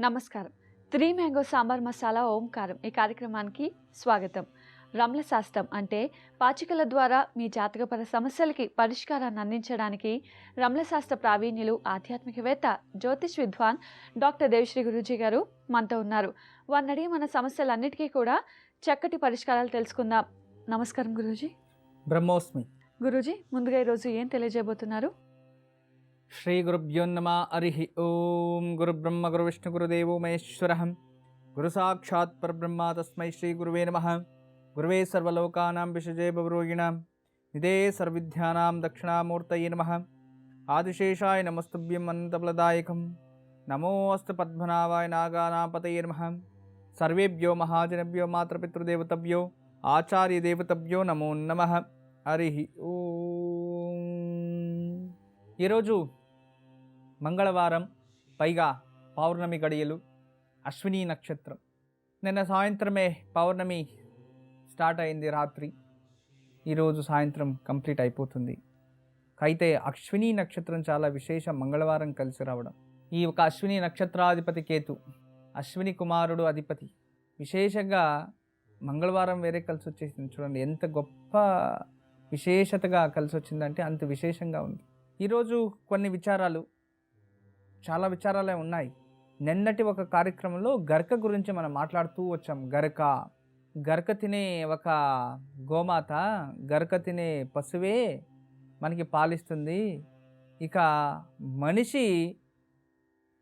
నమస్కారం. 3 మ్యాంగో సాంబార్ మసాలా ఓంకారం ఈ కార్యక్రమానికి స్వాగతం. రమల శాస్త్రం అంటే పాచికల ద్వారా మీ జాతకపర సమస్యలకి పరిష్కారాన్ని అందించడానికి రమల శాస్త్ర ప్రావీణ్యులు ఆధ్యాత్మికవేత్త జ్యోతిష్ విద్వాన్ డాక్టర్ దేవశ్రీ గురూజీ గారు మనతో ఉన్నారు. వారిని అడిగి మన సమస్యలన్నిటికీ కూడా చక్కటి పరిష్కారాలు తెలుసుకుందాం. నమస్కారం గురూజీ. బ్రహ్మోస్మి. గురూజీ, ముందుగా ఈరోజు ఏం తెలియజేయబోతున్నారు? శ్రీ గురుభ్యో నమ. హరి ఓం. గురు బ్రహ్మ గురు విష్ణు గురుదేవో మహేశ్వర, గురు సాక్షాత్ పరబ్రహ్మ తస్మై శ్రీ గురువే నమ. గురువే సర్వలోకానాం విషజే భవరోగిణాం నిదే సర్వవిద్యానాం దక్షిణామూర్తయే నమ. ఆదిశేషాయ నమస్తుభ్యం అనంతఫలదాయకం. నమోస్తు పద్మనాభాయ నాగానాపతయే నమ. సర్వేభ్యో మహాజనభ్యో మాతృపితృదేవతభ్యో ఆచార్యదేవతభ్యో నమో నమః. హరి ఓం. ఈరోజు మంగళవారం, పైగా పౌర్ణమి గడియలు, అశ్విని నక్షత్రం. నిన్న సాయంత్రమే పౌర్ణమి స్టార్ట్ అయింది, రాత్రి. ఈరోజు సాయంత్రం కంప్లీట్ అయిపోతుంది. అయితే అశ్విని నక్షత్రం చాలా విశేషం. మంగళవారం కలిసి రావడం. ఈ ఒక అశ్విని నక్షత్రాధిపతి కేతు, అశ్విని కుమారుడు అధిపతి. విశేషంగా మంగళవారం వేరే కలిసి వచ్చేసింది. చూడండి ఎంత గొప్ప విశేషతగా కలిసి వచ్చిందంటే అంత విశేషంగా ఉంది. ఈరోజు కొన్ని విచారాలు, చాలా విచారాలే ఉన్నాయి. నిన్నటి ఒక కార్యక్రమంలో గరక గురించి మనం మాట్లాడుతూ వచ్చాం. గరక తినే ఒక గోమాత, గరక తినే పశువే మనకి పాలిస్తుంది. ఇక మనిషి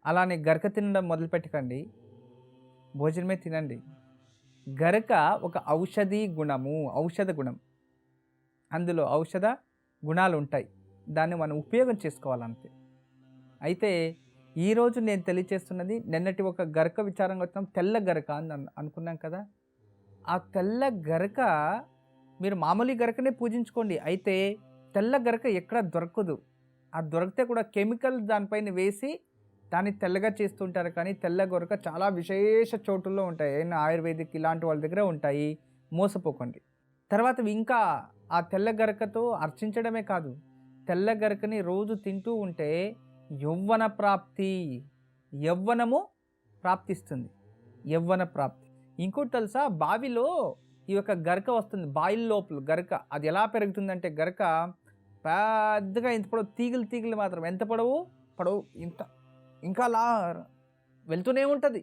అలానే గరక తినడం మొదలుపెట్టకండి, భోజనమే తినండి. గరక ఒక ఔషధ గుణం. అందులో ఔషధ గుణాలు ఉంటాయి. దాన్ని మనం ఉపయోగం చేసుకోవాలంతే. అయితే ఈరోజు నేను తెలియచేస్తున్నది, నిన్నటి ఒక గరక విచారంగా వచ్చాం. తెల్ల గరక అని అనుకున్నాం కదా. ఆ తెల్ల గరక మీరు మామూలు గరకనే పూజించుకోండి. అయితే తెల్ల గరక ఎక్కడ దొరకదు. ఆ దొరికితే కూడా కెమికల్ దానిపైన వేసి దాన్ని తెల్లగా చేస్తుంటారు. కానీ తెల్ల గరక చాలా విశేష చోటుల్లో ఉంటాయి. అయినా ఆయుర్వేదిక్ ఇలాంటి వాళ్ళ దగ్గర ఉంటాయి. మోసపోకండి. తర్వాత ఇంకా ఆ తెల్ల గరకతో అర్చించడమే కాదు, తెల్ల గరకని రోజు తింటూ ఉంటే యవ్వనము ప్రాప్తిస్తుంది. యవ్వన ప్రాప్తి. ఇంకోటి తెలుసా, బావిలో ఈ యొక్క గరక వస్తుంది. బాయిల్ లోపల గరక అది ఎలా పెరుగుతుందంటే, గరక పెద్దగా ఇంత పొడవు, తీగలు మాత్రం ఎంత పొడవు ఇంత, ఇంకా అలా వెళ్తూనే ఉంటుంది.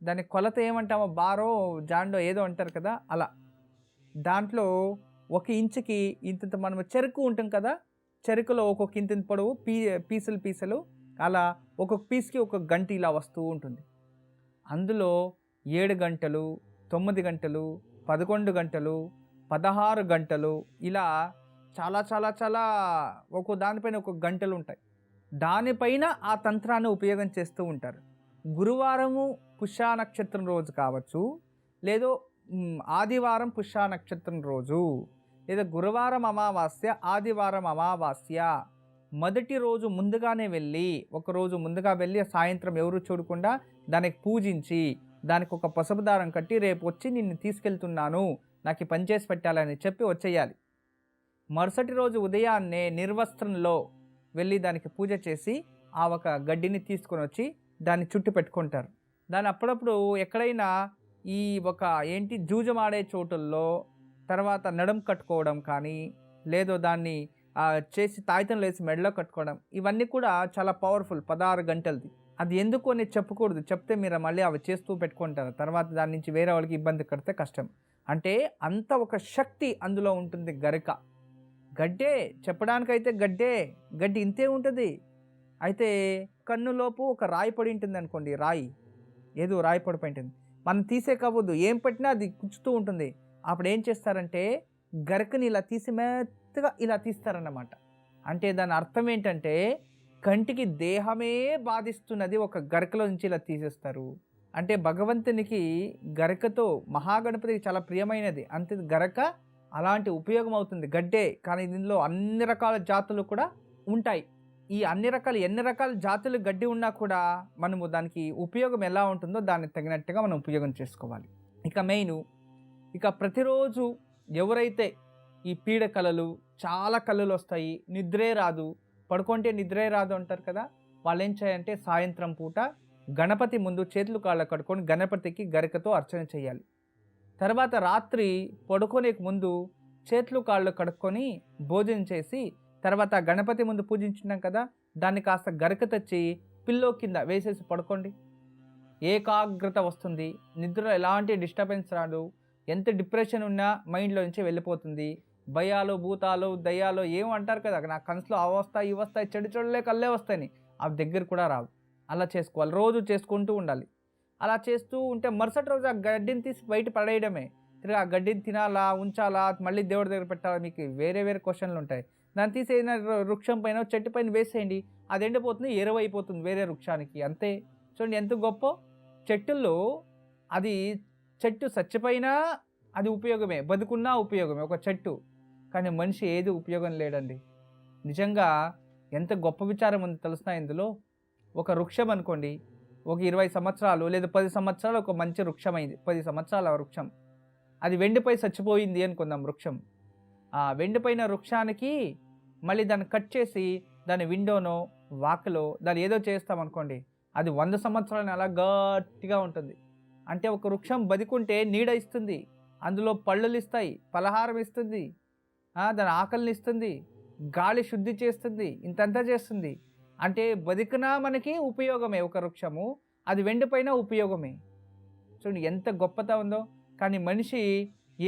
దాని కొలత ఏమంటామో, బారో జాండో ఏదో అంటారు కదా, అలా. దాంట్లో 1 ఇంచుకి ఇంత మనం చెరుకు ఉంటాం కదా, చెరుకులో ఒక్కొక్క ఇంత పొడవు పీసులు అలా ఒక్కొక్క పీస్కి 1 గంట ఇలా వస్తూ ఉంటుంది. అందులో 7 గంటలు, 9 గంటలు, 11 గంటలు, 16 గంటలు, ఇలా చాలా చాలా చాలా ఒక్కో దానిపైన 1 గంటలు ఉంటాయి. దానిపైన ఆ తంత్రాన్ని ఉపయోగం చేస్తూ ఉంటారు. గురువారము పుష్య నక్షత్రం రోజు కావచ్చు, లేదో ఆదివారం పుష్య నక్షత్రం రోజు, లేదా గురువారం అమావాస్య, ఆదివారం అమావాస్య, మొదటి రోజు ముందుగానే వెళ్ళి, ఒకరోజు ముందుగా వెళ్ళి సాయంత్రం ఎవరు చూడకుండా దానికి పూజించి, దానికి ఒక పసుపు దారం కట్టి, రేపు వచ్చి నిన్ను తీసుకెళ్తున్నాను, నాకు పని చేసి పెట్టాలని చెప్పి వచ్చేయాలి. మరుసటి రోజు ఉదయాన్నే నిర్వస్త్రంలో వెళ్ళి దానికి పూజ చేసి ఆ ఒక గడ్డిని తీసుకొని వచ్చి దాన్ని చుట్టు పెట్టుకుంటారు. దాన్ని అప్పుడప్పుడు ఎక్కడైనా ఈ ఒక జూజమాడే చోటుల్లో, తర్వాత నడుం కట్టుకోవడం కానీ, లేదో దాన్ని చేసి తాయితంలో వేసి మెడలో కట్టుకోవడం, ఇవన్నీ కూడా చాలా పవర్ఫుల్. 16 గంటలది. అది ఎందుకు అని చెప్పకూడదు. చెప్తే మీరు మళ్ళీ అవి చేస్తూ పెట్టుకుంటారు. తర్వాత దాని నుంచి వేరే వాళ్ళకి ఇబ్బంది కడితే కష్టం. అంటే అంత ఒక శక్తి అందులో ఉంటుంది. గడ్డే చెప్పడానికైతే గడ్డి ఇంతే ఉంటుంది. అయితే కన్నులోపు ఒక రాయి పడి ఉంటుంది అనుకోండి, రాయి పడిపోయి ఉంటుంది. మనం తీసే కావద్దు, ఏం పెట్టినా అది కుచ్చుతూ ఉంటుంది. అప్పుడు ఏం చేస్తారంటే గరకని ఇలా తీసి మెత్తగా ఇలా తీస్తారన్నమాట. అంటే దాని అర్థం ఏంటంటే, కంటికి దేహమే బాధిస్తున్నది ఒక గరకలో నుంచి ఇలా తీసేస్తారు. అంటే భగవంతునికి గరకతో, మహాగణపతికి చాలా ప్రియమైనది. అంతే గరక అలాంటి ఉపయోగం అవుతుంది. గడ్డే కానీ దీనిలో అన్ని రకాల జాతులు కూడా ఉంటాయి. ఈ ఎన్ని రకాల జాతులు గడ్డి ఉన్నా కూడా మనము దానికి ఉపయోగం ఎలా ఉంటుందో దానికి తగినట్టుగా మనం ఉపయోగం చేసుకోవాలి. ఇక ప్రతిరోజు ఎవరైతే ఈ పీడ కళలు, చాలా కళలు వస్తాయి, నిద్రే రాదు, పడుకుంటే నిద్రే రాదు అంటారు కదా, వాళ్ళు ఏం చేయాలంటే సాయంత్రం పూట గణపతి ముందు చేతులు కాళ్ళ కట్టుకొని గణపతికి గరికతో అర్చన చేయాలి. తర్వాత రాత్రి పడుకునే ముందు చేతులు కాళ్ళు కడుక్కొని భోజనం చేసి తర్వాత గణపతి ముందు పూజించున్నాం కదా, దాన్ని కాస్త గరిక తెచ్చి పిల్లో కింద వేసేసి పడుకోండి. ఏకాగ్రత వస్తుంది, నిద్ర ఎలాంటి డిస్టర్బెన్స్ రాదు, ఎంత డిప్రెషన్ ఉన్నా మైండ్లో నుంచి వెళ్ళిపోతుంది. భయాలు భూతాలు దయ్యాలు ఏం అంటారు కదా, నా కన్సులో అవి వస్తాయి ఇవి వస్తాయి చెడు చెడులే కళ్ళే వస్తాయని, అవి దగ్గర కూడా రావు. అలా చేసుకోవాలి, రోజు చేసుకుంటూ ఉండాలి. అలా చేస్తూ ఉంటే మరుసటి రోజు ఆ గడ్డిని తీసి బయట పడేయడమే. తిరిగి ఆ గడ్డిని తినాలా ఉంచాలా మళ్ళీ దేవుడి దగ్గర పెట్టాలా, మీకు వేరే వేరే క్వశ్చన్లు ఉంటాయి. దాన్ని తీసి ఏదైనా వృక్షం పైన చెట్టు పైన వేసేయండి, అది ఎండిపోతుంది, ఎరువైపోతుంది వేరే వృక్షానికి. అంతే. చూడండి ఎంత గొప్ప. చెట్టుల్లో అది చెట్టు చచ్చిపోయినా అది ఉపయోగమే, బతుకున్నా ఉపయోగమే ఒక చెట్టు. కానీ మనిషి ఏది ఉపయోగం లేడండి. నిజంగా ఎంత గొప్ప విచారం ఉంది తెలుసునా ఇందులో. ఒక వృక్షం అనుకోండి, ఒక 20 సంవత్సరాలు లేదా 10 సంవత్సరాలు ఒక మంచి వృక్షం అయింది. 10 సంవత్సరాల వృక్షం అది వెండిపై చచ్చిపోయింది అనుకుందాం వృక్షం. ఆ వెండిపోయిన వృక్షానికి మళ్ళీ దాన్ని కట్ చేసి దాని విండోనో వాకలో దాన్ని ఏదో చేస్తాం అనుకోండి, అది 100 సంవత్సరాలని అలా గట్టిగా ఉంటుంది. అంటే ఒక వృక్షం బతికుంటే నీడ ఇస్తుంది, అందులో పళ్ళులు ఇస్తాయి, పలహారం ఇస్తుంది, దాని ఆకలిని ఇస్తుంది, గాలి శుద్ధి చేస్తుంది, ఇంతంతా చేస్తుంది. అంటే బతికినా మనకి ఉపయోగమే ఒక వృక్షము, అది వెండిపైన ఉపయోగమే. చూడండి ఎంత గొప్పత ఉందో. కానీ మనిషి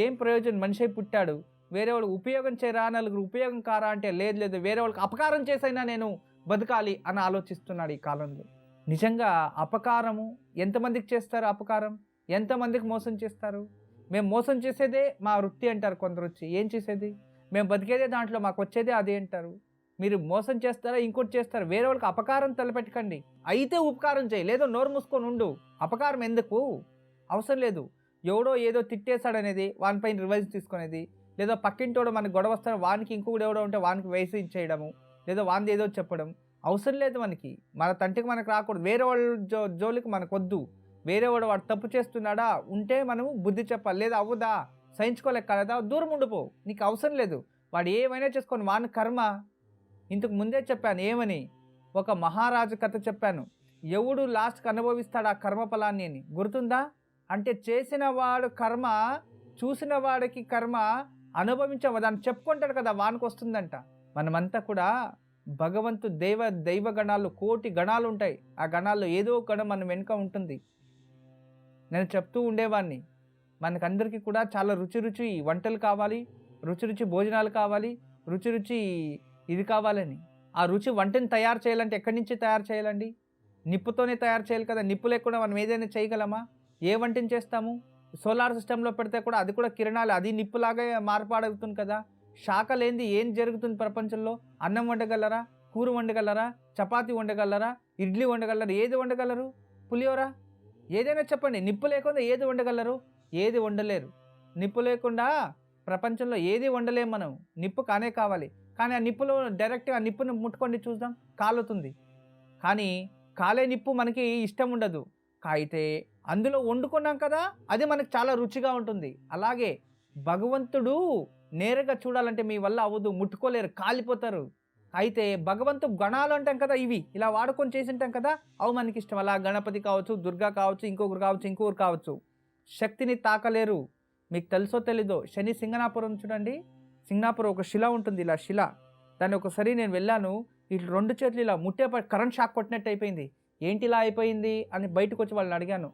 ఏం ప్రయోజనం, మనిషి పుట్టాడు, వేరే వాళ్ళకి ఉపయోగం చేయరా, నలుగురు ఉపయోగం కారా అంటే లేదు లేదు, వేరే వాళ్ళకి అపకారం చేసైనా నేను బతకాలి అని ఆలోచిస్తున్నాడు ఈ కాలంలో. నిజంగా అపకారము ఎంతమందికి చేస్తారు, అపకారం ఎంతమందికి మోసం చేస్తారు. మేము మోసం చేసేదే మా వృత్తి అంటారు కొందరు వచ్చి, ఏం చేసేది మేము బతికేదే దాంట్లో మాకు వచ్చేదే అదే అంటారు. మీరు మోసం చేస్తారా, ఇంకోటి చేస్తారు, వేరే వాళ్ళకి అపకారం తలపెట్టకండి. అయితే ఉపకారం చేయి, లేదో నోరు మూసుకొని ఉండు. అపకారం ఎందుకు, అవసరం లేదు. ఎవడో ఏదో తిట్టేశాడనేది వానిపైన రివైజ్ తీసుకునేది, లేదా పక్కింటోడు మనకి గొడవ వస్తాడు వానికి ఇంకొకటి ఎవడో ఉంటే వానికి వయసు ఇచ్చేయడము, లేదా వానిది ఏదో చెప్పడం అవసరం లేదు. మనకి మన తంటికి మనకు రాకూడదు, వేరే వాళ్ళ జోలికి మనకు వద్దు. వేరే వాడు తప్పు చేస్తున్నాడా ఉంటే మనము బుద్ధి చెప్పాలి, లేదా అవ్వదా సహించుకోలేక కదా దూరం ఉండిపో, నీకు అవసరం లేదు. వాడు ఏమైనా చేసుకొని వాని కర్మ. ఇంతకు ముందే చెప్పాను ఏమని, ఒక మహారాజు కథ చెప్పాను. ఎవడు లాస్ట్కి అనుభవిస్తాడు ఆ కర్మ ఫలాన్ని అని గుర్తుందా? అంటే చేసిన వాడు కర్మ, చూసిన వాడికి కర్మ అనుభవించవ దాన్ని చెప్పుకుంటాడు కదా వానికి వస్తుందంట. మనమంతా కూడా భగవంతు దైవ గణాలు 1,000,000 గణాలు ఉంటాయి. ఆ గణాల్లో ఏదో గణం మన వెనుక ఉంటుంది. నేను చెప్తూ ఉండేవాడిని, మనకందరికీ కూడా చాలా రుచి వంటలు కావాలి, రుచి భోజనాలు కావాలి, రుచి ఇది కావాలని. ఆ రుచి వంటని తయారు చేయాలంటే ఎక్కడి నుంచి తయారు చేయాలండి? నిప్పుతోనే తయారు చేయాలి కదా. నిప్పు లేకుండా మనం ఏదైనా చేయగలమా? ఏ వంటని చేస్తాము? సోలార్ సిస్టంలో పెడితే కూడా అది కూడా కిరణాలు, అది నిప్పులాగే మార్పాడవుతుంది కదా. శాఖ లేనిది ఏం జరుగుతుంది ప్రపంచంలో? అన్నం వండగలరా, కూర వండగలరా, చపాతీ వండగలరా, ఇడ్లీ వండగలరా, ఏది వండగలరు? పులిహోర ఏదైనా చెప్పండి. నిప్పు లేకుండా ఏది వండగలరు? ఏది వండలేరు. నిప్పు లేకుండా ప్రపంచంలో ఏది వండలేము మనం. నిప్పు కానే కావాలి. కానీ ఆ నిప్పులో డైరెక్ట్గా ఆ నిప్పును ముట్టుకోండి చూద్దాం, కాలుతుంది. కానీ కాలే నిప్పు మనకి ఇష్టం ఉండదు. అయితే అందులో వండుకున్నాం కదా, అది మనకు చాలా రుచిగా ఉంటుంది. అలాగే భగవంతుడు నేరుగా చూడాలంటే మీ వల్ల అవ్వదు, ముట్టుకోలేరు, కాలిపోతారు. అయితే భగవంతు గణాలు అంటాం కదా, ఇవి ఇలా వాడుకొని చేసి ఉంటాం కదా, అవి మనకి ఇష్టం. అలా గణపతి కావచ్చు, దుర్గా కావచ్చు, ఇంకొకరు కావచ్చు, శక్తిని తాకలేరు. మీకు తెలుసో తెలీదో, శని సింగనాపురం చూడండి, సింగనాపురం ఒక శిల ఉంటుంది, ఇలా శిల. దాన్ని ఒకసారి నేను వెళ్ళాను, ఇట్లా 2 చేతులు ఇలా ముట్టే కరెంట్ షాక్ కొట్టినట్టు అయిపోయింది. ఏంటి ఇలా అయిపోయింది అని బయటకు వచ్చి వాళ్ళని అడిగాను.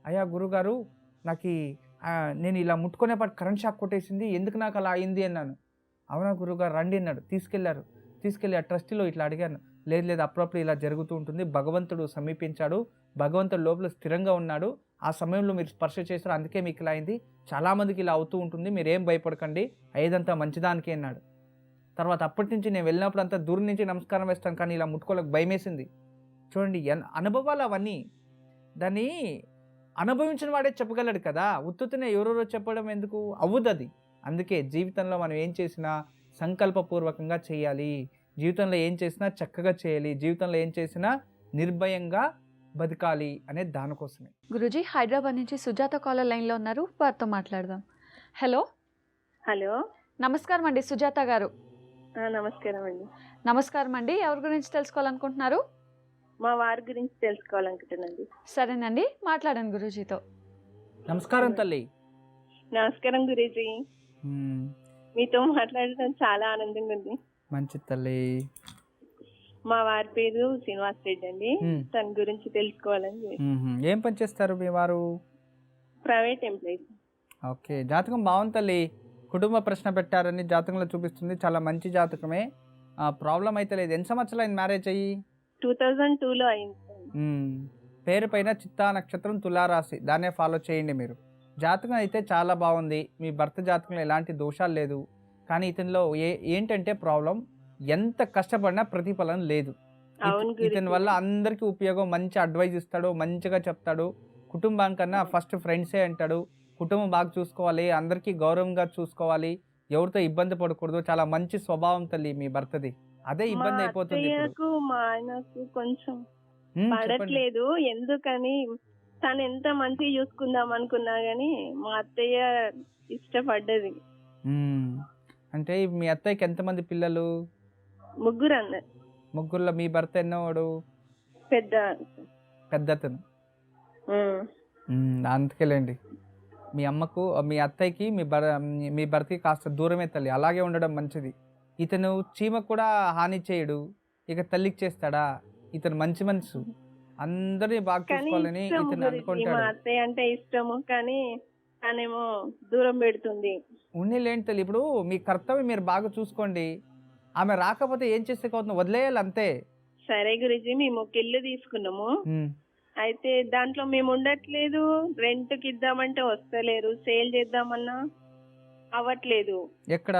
అయ్యా గురుగారు, నాకు నేను ఇలా ముట్టుకునేపాటు కరెంట్ షాక్ కొట్టేసింది, ఎందుకు నాకు అలా అయింది అన్నాను. అవునా గురుగారు రండి అన్నాడు. తీసుకెళ్ళి ఆ ట్రస్టీలో ఇట్లా అడిగాను. లేదు అప్పుడప్పుడు ఇలా జరుగుతూ ఉంటుంది, భగవంతుడు సమీపించాడు, భగవంతుడు లోపల స్థిరంగా ఉన్నాడు, ఆ సమయంలో మీరు స్పర్శ చేశారు, అందుకే మీకు ఇలా అయింది, చాలామందికి ఇలా అవుతూ ఉంటుంది, మీరేం భయపడకండి, అయ్యేదంతా మంచిదానికే అన్నాడు. తర్వాత అప్పటి నుంచి నేను వెళ్ళినప్పుడు అంతా దూరం నుంచి నమస్కారం వేస్తాను, కానీ ఇలా ముట్టుకోలేక భయం వేసింది. చూడండి అనుభవాలు అవన్నీ. దాన్ని అనుభవించిన వాడే చెప్పగలడు కదా, ఉత్తుతనే ఎవరెవరో చెప్పడం ఎందుకు, అవ్వదు అది. అందుకే జీవితంలో మనం ఏం చేసినా సంకల్పపూర్వకంగా చేయాలి, జీవితంలో ఏం చేసినా చక్కగా చేయాలి, జీవితంలో ఏం చేసినా నిర్భయంగా బతకాలి అనే దానికోసమే. గురూజీ, హైదరాబాద్ నుంచి సుజాత కాలర్ లైన్లో ఉన్నారు, వారితో మాట్లాడదాం. హలో. నమస్కారం అండి సుజాత గారు. నమస్కారం అండి. నమస్కారం అండి, ఎవరి గురించి తెలుసుకోవాలనుకుంటున్నారు? మా వారి గురించి తెలుసుకోవాలనుకుంటున్నానండి. సరేనండి, మాట్లాడండి గురూజీతో. నమస్కారం తల్లి. నమస్కారం గురూజీ. మ్మ్. మీతో మాట్లాడటం చాలా ఆనందంగా ఉంది. మంచి తల్లి. మా వారి పేరు శ్రీనివాస్ రెడ్డి అండి. మ్మ్. తన గురించి తెలుసుకోవాలని. ఏం పని చేస్తారు మీ వారు? Private employees. ఓకే, జాతకం బాగుంది తల్లి. కుటుంబ ప్రశ్న పెట్టారని జాతకంలో చూపిస్తుంది. చాలా మంచి జాతకమే. ప్రాబ్లం అయితే లేదు. ఎన్ని సంవత్సరాలు అయింది మ్యారేజ్ అయ్యి? 2002లో అయింది. పేరు పైన చిత్తా నక్షత్రం, తులారాశి, దాన్నే ఫాలో చేయండి మీరు. జాతకం అయితే చాలా బాగుంది. మీ భర్త జాతకంలో ఎలాంటి దోషాలు లేదు. కానీ ఇతనిలో ఏంటంటే ప్రాబ్లం, ఎంత కష్టపడినా ప్రతిఫలం లేదు. అవును ఇతని వల్ల అందరికీ ఉపయోగం, మంచి అడ్వైజ్ ఇస్తాడు, మంచిగా చెప్తాడు. కుటుంబానికన్నా ఫస్ట్ ఫ్రెండ్సే అంటాడు. కుటుంబం బాగా చూసుకోవాలి, అందరికీ గౌరవంగా చూసుకోవాలి, ఎవరితో ఇబ్బంది పడకూడదు. చాలా మంచి స్వభావం తల్లి మీ భర్తది. అదే మా ఇబ్బంది అయిపోతుంది ఇప్పుడు. అత్తయ్యకు మా ఆయనకు కొంచెం చెప్పండి. పడట్లేదు. ఎందుకని తను ఎంత మంచిగా చూసుకుందాం అనుకున్నా గానీ మా అత్తయ్య ఇష్టపడ్డది. అంటే మీ అత్తయ్యకి ఎంతమంది పిల్లలు? ముగ్గురు అన్నారు. ముగ్గురులో మీ భర్త ఎన్నోవాడు? పెద్ద. పెద్దతను. ఉమ్. అందుకేలేండి. మీ అమ్మకు, మీ అత్తయ్యకి మీ భర్తకి కాస్త దూరమే తల్లి. అలాగే ఉండడం మంచిది. ఇతను చీమకు కూడా హాని చేయడు, ఇక తల్లికి చేస్తాడా? ఇతను మంచి మనసు, అందరినీ బాగా కానీ చూసుకోవాలని ఇష్టం ఇతను గురించి. మా అనుకుంటాడు. అత్తయ్య అంటే ఇష్టము, కానీ తనేమో దూరం పెడుతుంది. ఉన్నీలేంటి తల్లి, ఇప్పుడు మీ కర్తవ్యం మీరు బాగా చూసుకోండి. ఆమె రాకపోతే ఏం చేస్తే అవుతుంది, వదిలేయాలి అంతే. సరే గురుజీ, మేము ఒక ఇల్లు తీసుకున్నాము. అయితే దాంట్లో మేము ఉండట్లేదు. రెంట్ కి ఇద్దామంటే వస్తలేరు, సేల్ చేద్దామన్నా అవ్వట్లేదు. ఎక్కడ?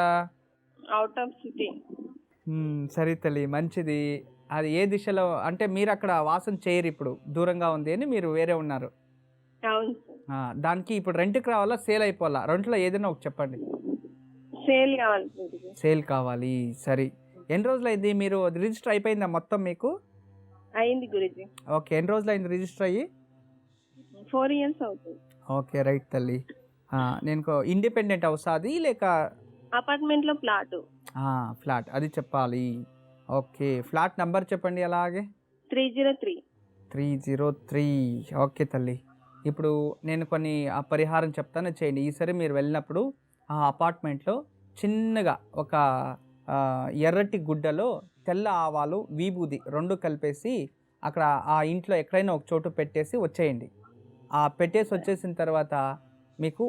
Out of city. సరే తల్లి, మంచిది. అది ఏ దిశలో అంటే మీరు అక్కడ వాసం చేయరు, ఇప్పుడు దూరంగా ఉంది అని మీరు వేరే ఉన్నారు. అవును. దానికి ఇప్పుడు రెంట్కి రావాలా, సేల్ అయిపోవాలా? రెంట్లో ఏదైనా ఒక చెప్పండి. సేల్ కావాలి గురుజీ. సేల్ కావాలి. సరే, ఎన్ని రోజులు అయింది మీరు రిజిస్టర్ అయిపోయిందా మొత్తం మీకు? అయింది గురుజీ. ఓకే, ఎన్ని రోజులు అయింది రిజిస్టర్ అయ్యి? 4 years అవుతుంది. ఓకే, రైట్ తల్లి. నేను ఇండిపెండెంట్ హౌస్ అది లేక అపార్ట్మెంట్ లో ప్లాట్? ఫ్లాట్, అది చెప్పాలి. ఓకే, ఫ్లాట్ నంబర్ చెప్పండి అలాగే. 303. 303. ఓకే తల్లి, ఇప్పుడు నేను కొన్ని పరిహారం చెప్తాను, చేయండి. ఈసారి మీరు వెళ్ళినప్పుడు ఆ అపార్ట్మెంట్లో చిన్నగా ఒక ఎర్రటి గుడ్డలో తెల్ల ఆవాలు, విభూది 2 కలిపేసి అక్కడ ఆ ఇంట్లో ఎక్కడైనా ఒక చోటు పెట్టేసి వచ్చేయండి. పెట్టేసి వచ్చేసిన తర్వాత మీకు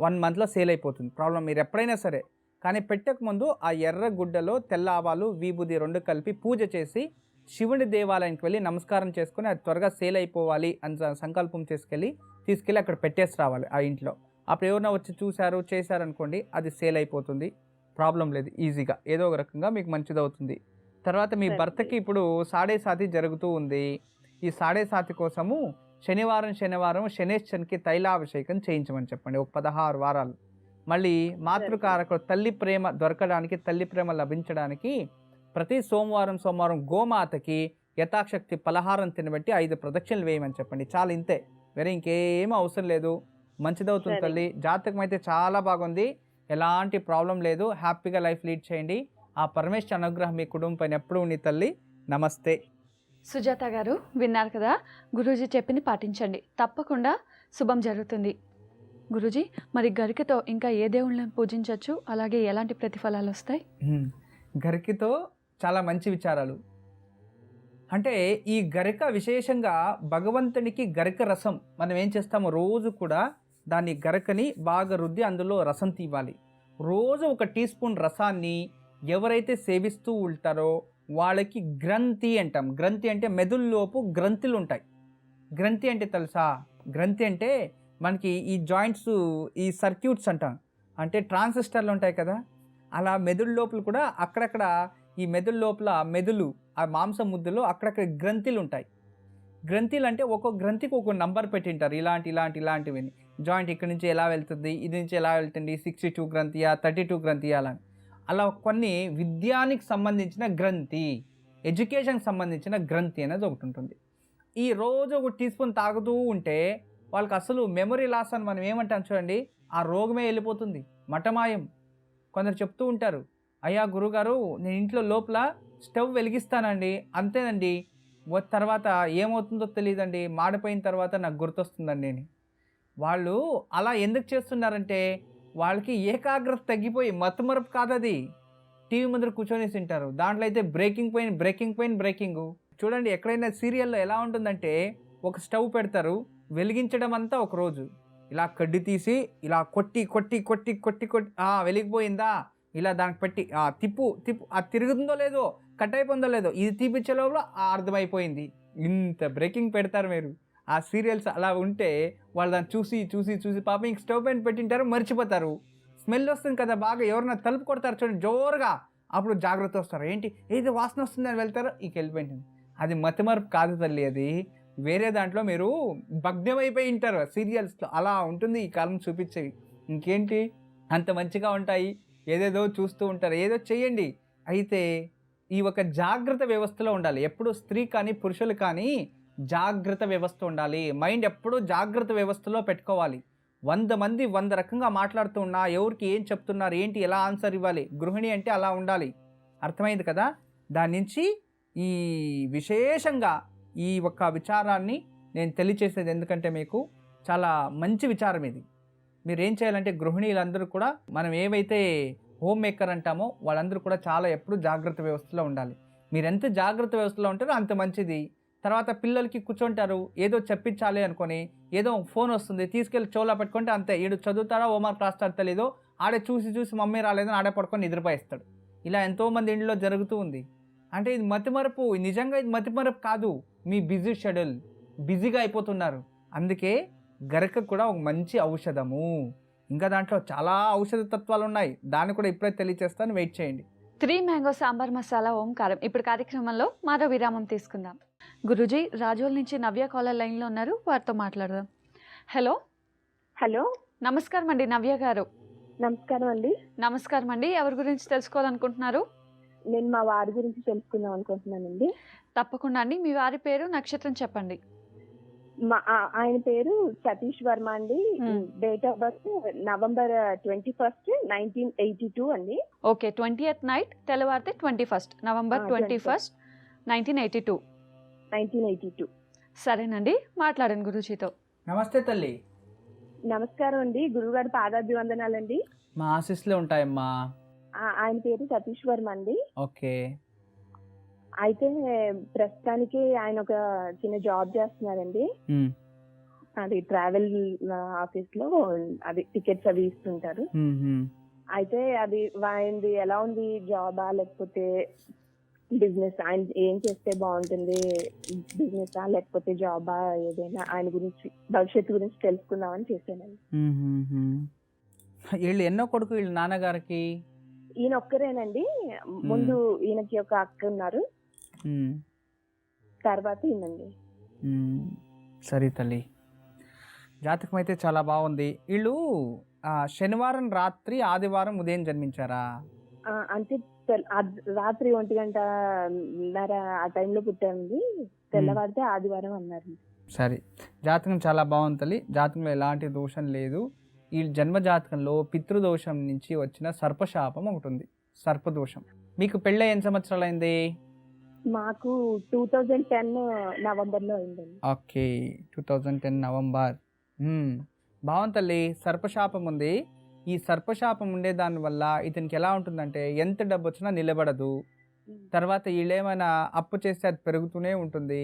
వన్ మంత్లో సేల్ అయిపోతుంది. ప్రాబ్లం మీరు ఎప్పుడైనా సరే, కానీ పెట్టకముందు ఆ ఎర్ర గుడ్డలో తెల్ల ఆవాలు, విభూది 2 కలిపి పూజ చేసి శివుడి దేవాలయానికి వెళ్ళి నమస్కారం చేసుకుని అది త్వరగా సేల్ అయిపోవాలి అని సంకల్పం తీసుకెళ్ళి అక్కడ పెట్టేసి రావాలి ఆ ఇంట్లో. అప్పుడు ఎవరైనా వచ్చి చూశారు చేశారు అనుకోండి, అది సేల్ అయిపోతుంది. ప్రాబ్లం లేదు, ఈజీగా ఏదో ఒక రకంగా మీకు మంచిదవుతుంది. తర్వాత మీ భర్తకి ఇప్పుడు సాడే సాతి జరుగుతూ ఉంది. ఈ సాడే సాతి కోసము శనివారం శనేశ్వరునికి తైలాభిషేకం చేయించమని చెప్పండి, ఒక 16 వారాలు. మళ్ళీ మాతృకారక తల్లి ప్రేమ దొరకడానికి, తల్లి ప్రేమ లభించడానికి ప్రతి సోమవారం గోమాతకి యథాశక్తి పలహారం తినబెట్టి 5 ప్రదక్షిణలు వేయమని చెప్పండి. చాలా, ఇంతే, వేరే ఇంకేం అవసరం లేదు. మంచిదవుతుంది తల్లి. జాతకం అయితే చాలా బాగుంది, ఎలాంటి ప్రాబ్లం లేదు. హ్యాపీగా లైఫ్ లీడ్ చేయండి. ఆ పరమేశ్వర అనుగ్రహం మీ కుటుంబం పైన ఎప్పుడు ఉంది తల్లి. నమస్తే. సుజాత గారు, విన్నారు కదా, గురూజీ చెప్పింది పాటించండి, తప్పకుండా శుభం జరుగుతుంది. గురూజీ, మరి గరికతో ఇంకా ఏ దేవుళ్ళని పూజించవచ్చు, అలాగే ఎలాంటి ప్రతిఫలాలు వస్తాయి? గరికతో చాలా మంచి విచారాలు. అంటే ఈ గరిక విశేషంగా భగవంతునికి గరిక రసం మనం ఏం చేస్తామో రోజు కూడా దాన్ని గరికని బాగా రుద్ది అందులో రసం తీయాలి. రోజు 1 టీ స్పూన్ రసాన్ని ఎవరైతే సేవిస్తూ ఉంటారో వాళ్ళకి గ్రంథి అంటాం. గ్రంథి అంటే మెదుల్లోపు గ్రంథులు ఉంటాయి. గ్రంథి అంటే తెలుసా? గ్రంథి అంటే మనకి ఈ జాయింట్స్, ఈ సర్క్యూట్స్ అంటాం, అంటే ట్రాన్సిస్టర్లు ఉంటాయి కదా, అలా మెదుడు లోపల కూడా అక్కడక్కడ ఈ మెదుడు లోపల మెదులు, ఆ మాంసం ముద్దలో అక్కడక్కడ గ్రంథులు ఉంటాయి. గ్రంథులు అంటే ఒక్కొక్క గ్రంథికి ఒక నంబర్ పెట్టింటారు, ఇలాంటివి. జాయింట్ ఇక్కడ నుంచి ఎలా వెళ్తుంది, ఇది నుంచి ఎలా వెళ్తుంది, 62 గ్రంథియా, 32 గ్రంథియా అలా కొన్ని విద్యానికి సంబంధించిన గ్రంథి, ఎడ్యుకేషన్కి సంబంధించిన గ్రంథి అనేది ఒకటి ఉంటుంది. ఈ రోజు 1 టీ స్పూన్ తాగుతూ ఉంటే వాళ్ళకి అసలు మెమరీ లాస్ అని మనం ఏమంటాం చూడండి, ఆ రోగమే వెళ్ళిపోతుంది, మటమాయం. కొందరు చెప్తూ ఉంటారు, అయ్యా గురుగారు, నేను ఇంట్లో లోపల స్టవ్ వెలిగిస్తానండి, అంతేనండి, తర్వాత ఏమవుతుందో తెలియదండి, మాడిపోయిన తర్వాత నాకు గుర్తొస్తుందండి నేను. వాళ్ళు అలా ఎందుకు చేస్తున్నారంటే వాళ్ళకి ఏకాగ్రత తగ్గిపోయి, మతిమరుపు కాదది. టీవీ ముందర కూర్చొని తింటారు. దాంట్లో అయితే బ్రేకింగ్. చూడండి ఎక్కడైనా సీరియల్‌లో ఎలా ఉంటుందంటే ఒక స్టవ్ పెడతారు. వెలిగించడం అంతా ఒక రోజు. ఇలా కడ్డి తీసి ఇలా కొట్టి వెలిగిపోయిందా? ఇలా దానికి పెట్టి తిప్పు అది తిరుగుతుందో లేదో, కట్ అయిపోయిందో లేదో, ఇది తీపిచ్చే లోపల అర్థమైపోయింది. ఇంత బ్రేకింగ్ పెడతారు మీరు. ఆ సీరియల్స్ అలా ఉంటే వాళ్ళు దాన్ని చూసి పాపం ఇంక స్టవ్ పైన పెట్టింటారు, మర్చిపోతారు. స్మెల్ వస్తుంది కదా బాగా, ఎవరైనా తలుపు కొడతారు చూడండి జోరుగా, అప్పుడు జాగ్రత్త వస్తారు. ఏంటి ఏదో వాసన వస్తుందని వెళ్తారు, ఇక వెళ్ళిపోయింటుంది. అది మతిమరుపు కాదు తల్లి, అది వేరే దాంట్లో మీరు భగ్నమైపోయి ఉంటారు సీరియల్స్లో. అలా ఉంటుంది ఈ కాలం చూపించేవి. ఇంకేంటి అంత మంచిగా ఉంటాయి, ఏదేదో చూస్తూ ఉంటారు. ఏదో చెయ్యండి. అయితే ఈ ఒక జాగ్రత్త వ్యవస్థలో ఉండాలి. ఎప్పుడు స్త్రీ కానీ పురుషులు కానీ జాగ్రత్త వ్యవస్థ ఉండాలి. మైండ్ ఎప్పుడూ జాగ్రత్త వ్యవస్థలో పెట్టుకోవాలి. 100 మంది 100 రకంగా మాట్లాడుతూ ఉన్నా ఎవరికి ఏం చెప్తున్నారు, ఏంటి, ఎలా ఆన్సర్ ఇవ్వాలి, గృహిణి అంటే అలా ఉండాలి. అర్థమైంది కదా? దాని నుంచి ఈ విశేషంగా ఈ ఒక్క విచారాన్ని నేను తెలియచేసేది, ఎందుకంటే మీకు చాలా మంచి విచారం ఇది. మీరు ఏం చేయాలంటే గృహిణీలందరూ కూడా, మనం ఏవైతే హోమ్ మేకర్ అంటామో వాళ్ళందరూ కూడా చాలా ఎప్పుడు జాగ్రత్త వ్యవస్థలో ఉండాలి. మీరు ఎంత జాగ్రత్త వ్యవస్థలో ఉంటారో అంత మంచిది. తర్వాత పిల్లలకి కూర్చుంటారు, ఏదో చెప్పించాలి అనుకొని, ఏదో ఫోన్ వస్తుంది తీసుకెళ్ళి చెవులో పెట్టుకుంటే అంతే, ఈడు చదువుతారా హోంవర్క్ రాస్తారో తెలీదు, ఆడే చూసి మమ్మీ రాలేదని ఆడే పడుకొని నిద్రపోయిస్తాడు. ఇలా ఎంతోమంది ఇంట్లో జరుగుతూ ఉంది. అంటే ఇది మతిమరుపు. నిజంగా ఇది మతిమరుపు కాదు, మీ బిజీ షెడ్యూల్, బిజీగా అయిపోతున్నారు. అందుకే గరక కూడా ఒక మంచి ఔషధము. ఇంకా దాంట్లో చాలా ఔషధ తత్వాలు ఉన్నాయి, దాన్ని కూడా ఇప్పుడే తెలియచేస్తాను, వెయిట్ చేయండి. 3 మ్యాంగో సాంబార్ మసాలా ఓంకారం. ఇప్పుడు కార్యక్రమంలో మరో విరామం తీసుకుందాం. గురూజీ, రాజోల్ నుంచి నవ్య కాలర్ లైన్లో ఉన్నారు, వారితో మాట్లాడదాం. హలో. హలో, నమస్కారం అండి నవ్య గారు. నమస్కారం అండి. నమస్కారం అండి. ఎవరి గురించి తెలుసుకోవాలనుకుంటున్నారు? నేను మా వారి గురించి తెలుసుకుందాం అనుకుంటున్నానండి. తప్పకుండా అండి. మీ వారి పేరు, నక్షత్రం చెప్పండి. ఆయన పేరు సతీష్ వర్మ అండి. డేట్ ఆఫ్ బర్త్ November 21, 1982 అండి. ఓకే, 20th నైట్, తెల్లవారితే 21st, November 21, 1982. సరేనండి, మాట్లాడండి గురూజీతో. నమస్తే తల్లి. నమస్కారం అండి, గురుగారి పాదాభివందనాలండి. మా ఆశీస్సులు ఉంటాయమ్మా. ఆయన పేరు సతీష్ వర్మ అండి. ఓకే. అయితే ప్రస్తుతానికి ఆయన ఒక చిన్న జాబ్ చేస్తున్నారండి. అది ట్రావెల్ ఆఫీస్ లో, అది టికెట్స్ అవి ఇస్తుంటారు. అయితే అది ఆయనది ఎలా ఉంది, జాబా లేకపోతే బిజినెస్, ఆయన ఏం చేస్తే బాగుంటుంది, బిజినెస్ లేకపోతే జాబా, ఏదైనా ఆయన గురించి భవిష్యత్తు గురించి తెలుసుకుందామని చేశానండి. వీళ్ళు ఎన్నో కొడుకు వీళ్ళ నాన్నగారికి? ఈయన ఒక్కరేనండి. ముందు ఈయనకి ఒక అక్క ఉన్నారు, తర్వాత ఈయనండి. సరే తల్లి, జాతకం అయితే చాలా బాగుంది. వీళ్ళు శనివారం రాత్రి ఆదివారం ఉదయం జన్మించారా? అంటే రాత్రి 1:00 ఆ టైంలో పుట్టారండి. తెల్లవారితే ఆదివారం అన్నారు. సరే, జాతకం చాలా బాగుంది తల్లి. జాతకంలో ఎలాంటి దోషం లేదు. ఈ జన్మ జాతకంలో పితృదోషం నుంచి వచ్చిన సర్పశాపం ఒకటి ఉంది, సర్పదోషం. మీకు పెళ్ళి ఎన్ని సంవత్సరాలు అయింది? మాకు 2010 నవంబర్లో అయిందండి. Okay, 2010 November. బాగుంది తల్లి. సర్పశాపం ఉంది. ఈ సర్పశాపం ఉండే దానివల్ల ఇతనికి ఎలా ఉంటుందంటే ఎంత డబ్బు వచ్చినా నిలబడదు. తర్వాత వీళ్ళు ఏమైనా అప్పు చేస్తే అది పెరుగుతూనే ఉంటుంది.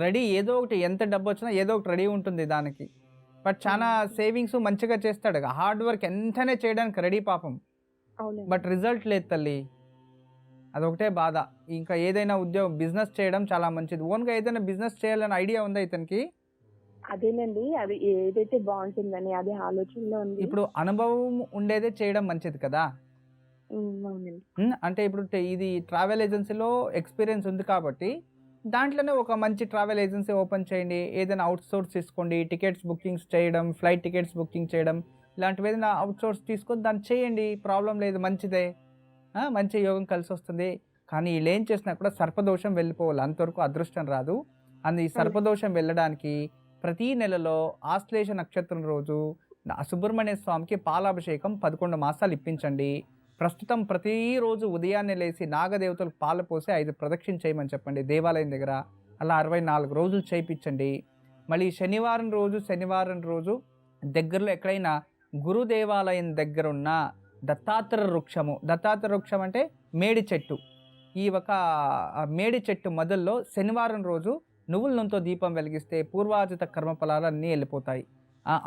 రెడీ ఏదో ఒకటి, ఎంత డబ్బు వచ్చినా ఏదో ఒకటి రెడీ ఉంటుంది దానికి. బట్ చాలా సేవింగ్స్ మంచిగా చేస్తాడు, హార్డ్ వర్క్ ఎంతనే చేయడానికి రెడీ పాపం. బట్ రిజల్ట్ లేదు తల్లి, అదొకటే బాధ. ఇంకా ఏదైనా ఉద్యోగం, బిజినెస్ చేయడం చాలా మంచిది. ఓన్గా ఏదైనా బిజినెస్ చేయాలని ఐడియా ఉందా ఇతనికి? అదేనండి, అది ఏదైతే బాగుంటుందని అదే ఆలోచనలో ఉంది. ఇప్పుడు అనుభవం ఉండేదే చేయడం మంచిది కదా. అంటే ఇప్పుడు ఇది ట్రావెల్ ఏజెన్సీలో ఎక్స్పీరియన్స్ ఉంది కాబట్టి దాంట్లోనే ఒక మంచి ట్రావెల్ ఏజెన్సీ ఓపెన్ చేయండి. ఏదైనా అవుట్సోర్స్ తీసుకోండి, టికెట్స్ బుకింగ్స్ చేయడం, ఫ్లైట్ టికెట్స్ బుకింగ్ చేయడం, ఇలాంటివి ఏదైనా అవుట్సోర్స్ తీసుకొని దాన్ని చేయండి, ప్రాబ్లం లేదు, మంచిదే. మంచి యోగం కలిసి వస్తుంది. కానీ వీళ్ళు ఏం చేసినా కూడా సర్పదోషం వెళ్ళిపోవాలి, అంతవరకు అదృష్టం రాదు. అందు ఈ సర్పదోషం వెళ్ళడానికి ప్రతీ నెలలో ఆశ్లేష నక్షత్రం రోజు సుబ్రహ్మణ్య స్వామికి పాలాభిషేకం 11 మాసాలు ఇప్పించండి. ప్రస్తుతం ప్రతిరోజు ఉదయాన్నే లేచి నాగదేవతలకు పాలు పోసి 5 ప్రదక్షిణ చేయమని చెప్పండి దేవాలయం దగ్గర. అలా 64 రోజులు చేయించండి. మళ్ళీ శనివారం రోజు దగ్గరలో ఎక్కడైనా గురు దేవాలయం దగ్గర ఉన్న దత్తాత్రేయ వృక్షం అంటే మేడి చెట్టు, ఈ ఒక మేడి చెట్టు మొదల్లో శనివారం రోజు నువ్వుల నూనెతో దీపం వెలిగిస్తే పూర్వాజిత కర్మఫలాలన్నీ వెళ్ళిపోతాయి.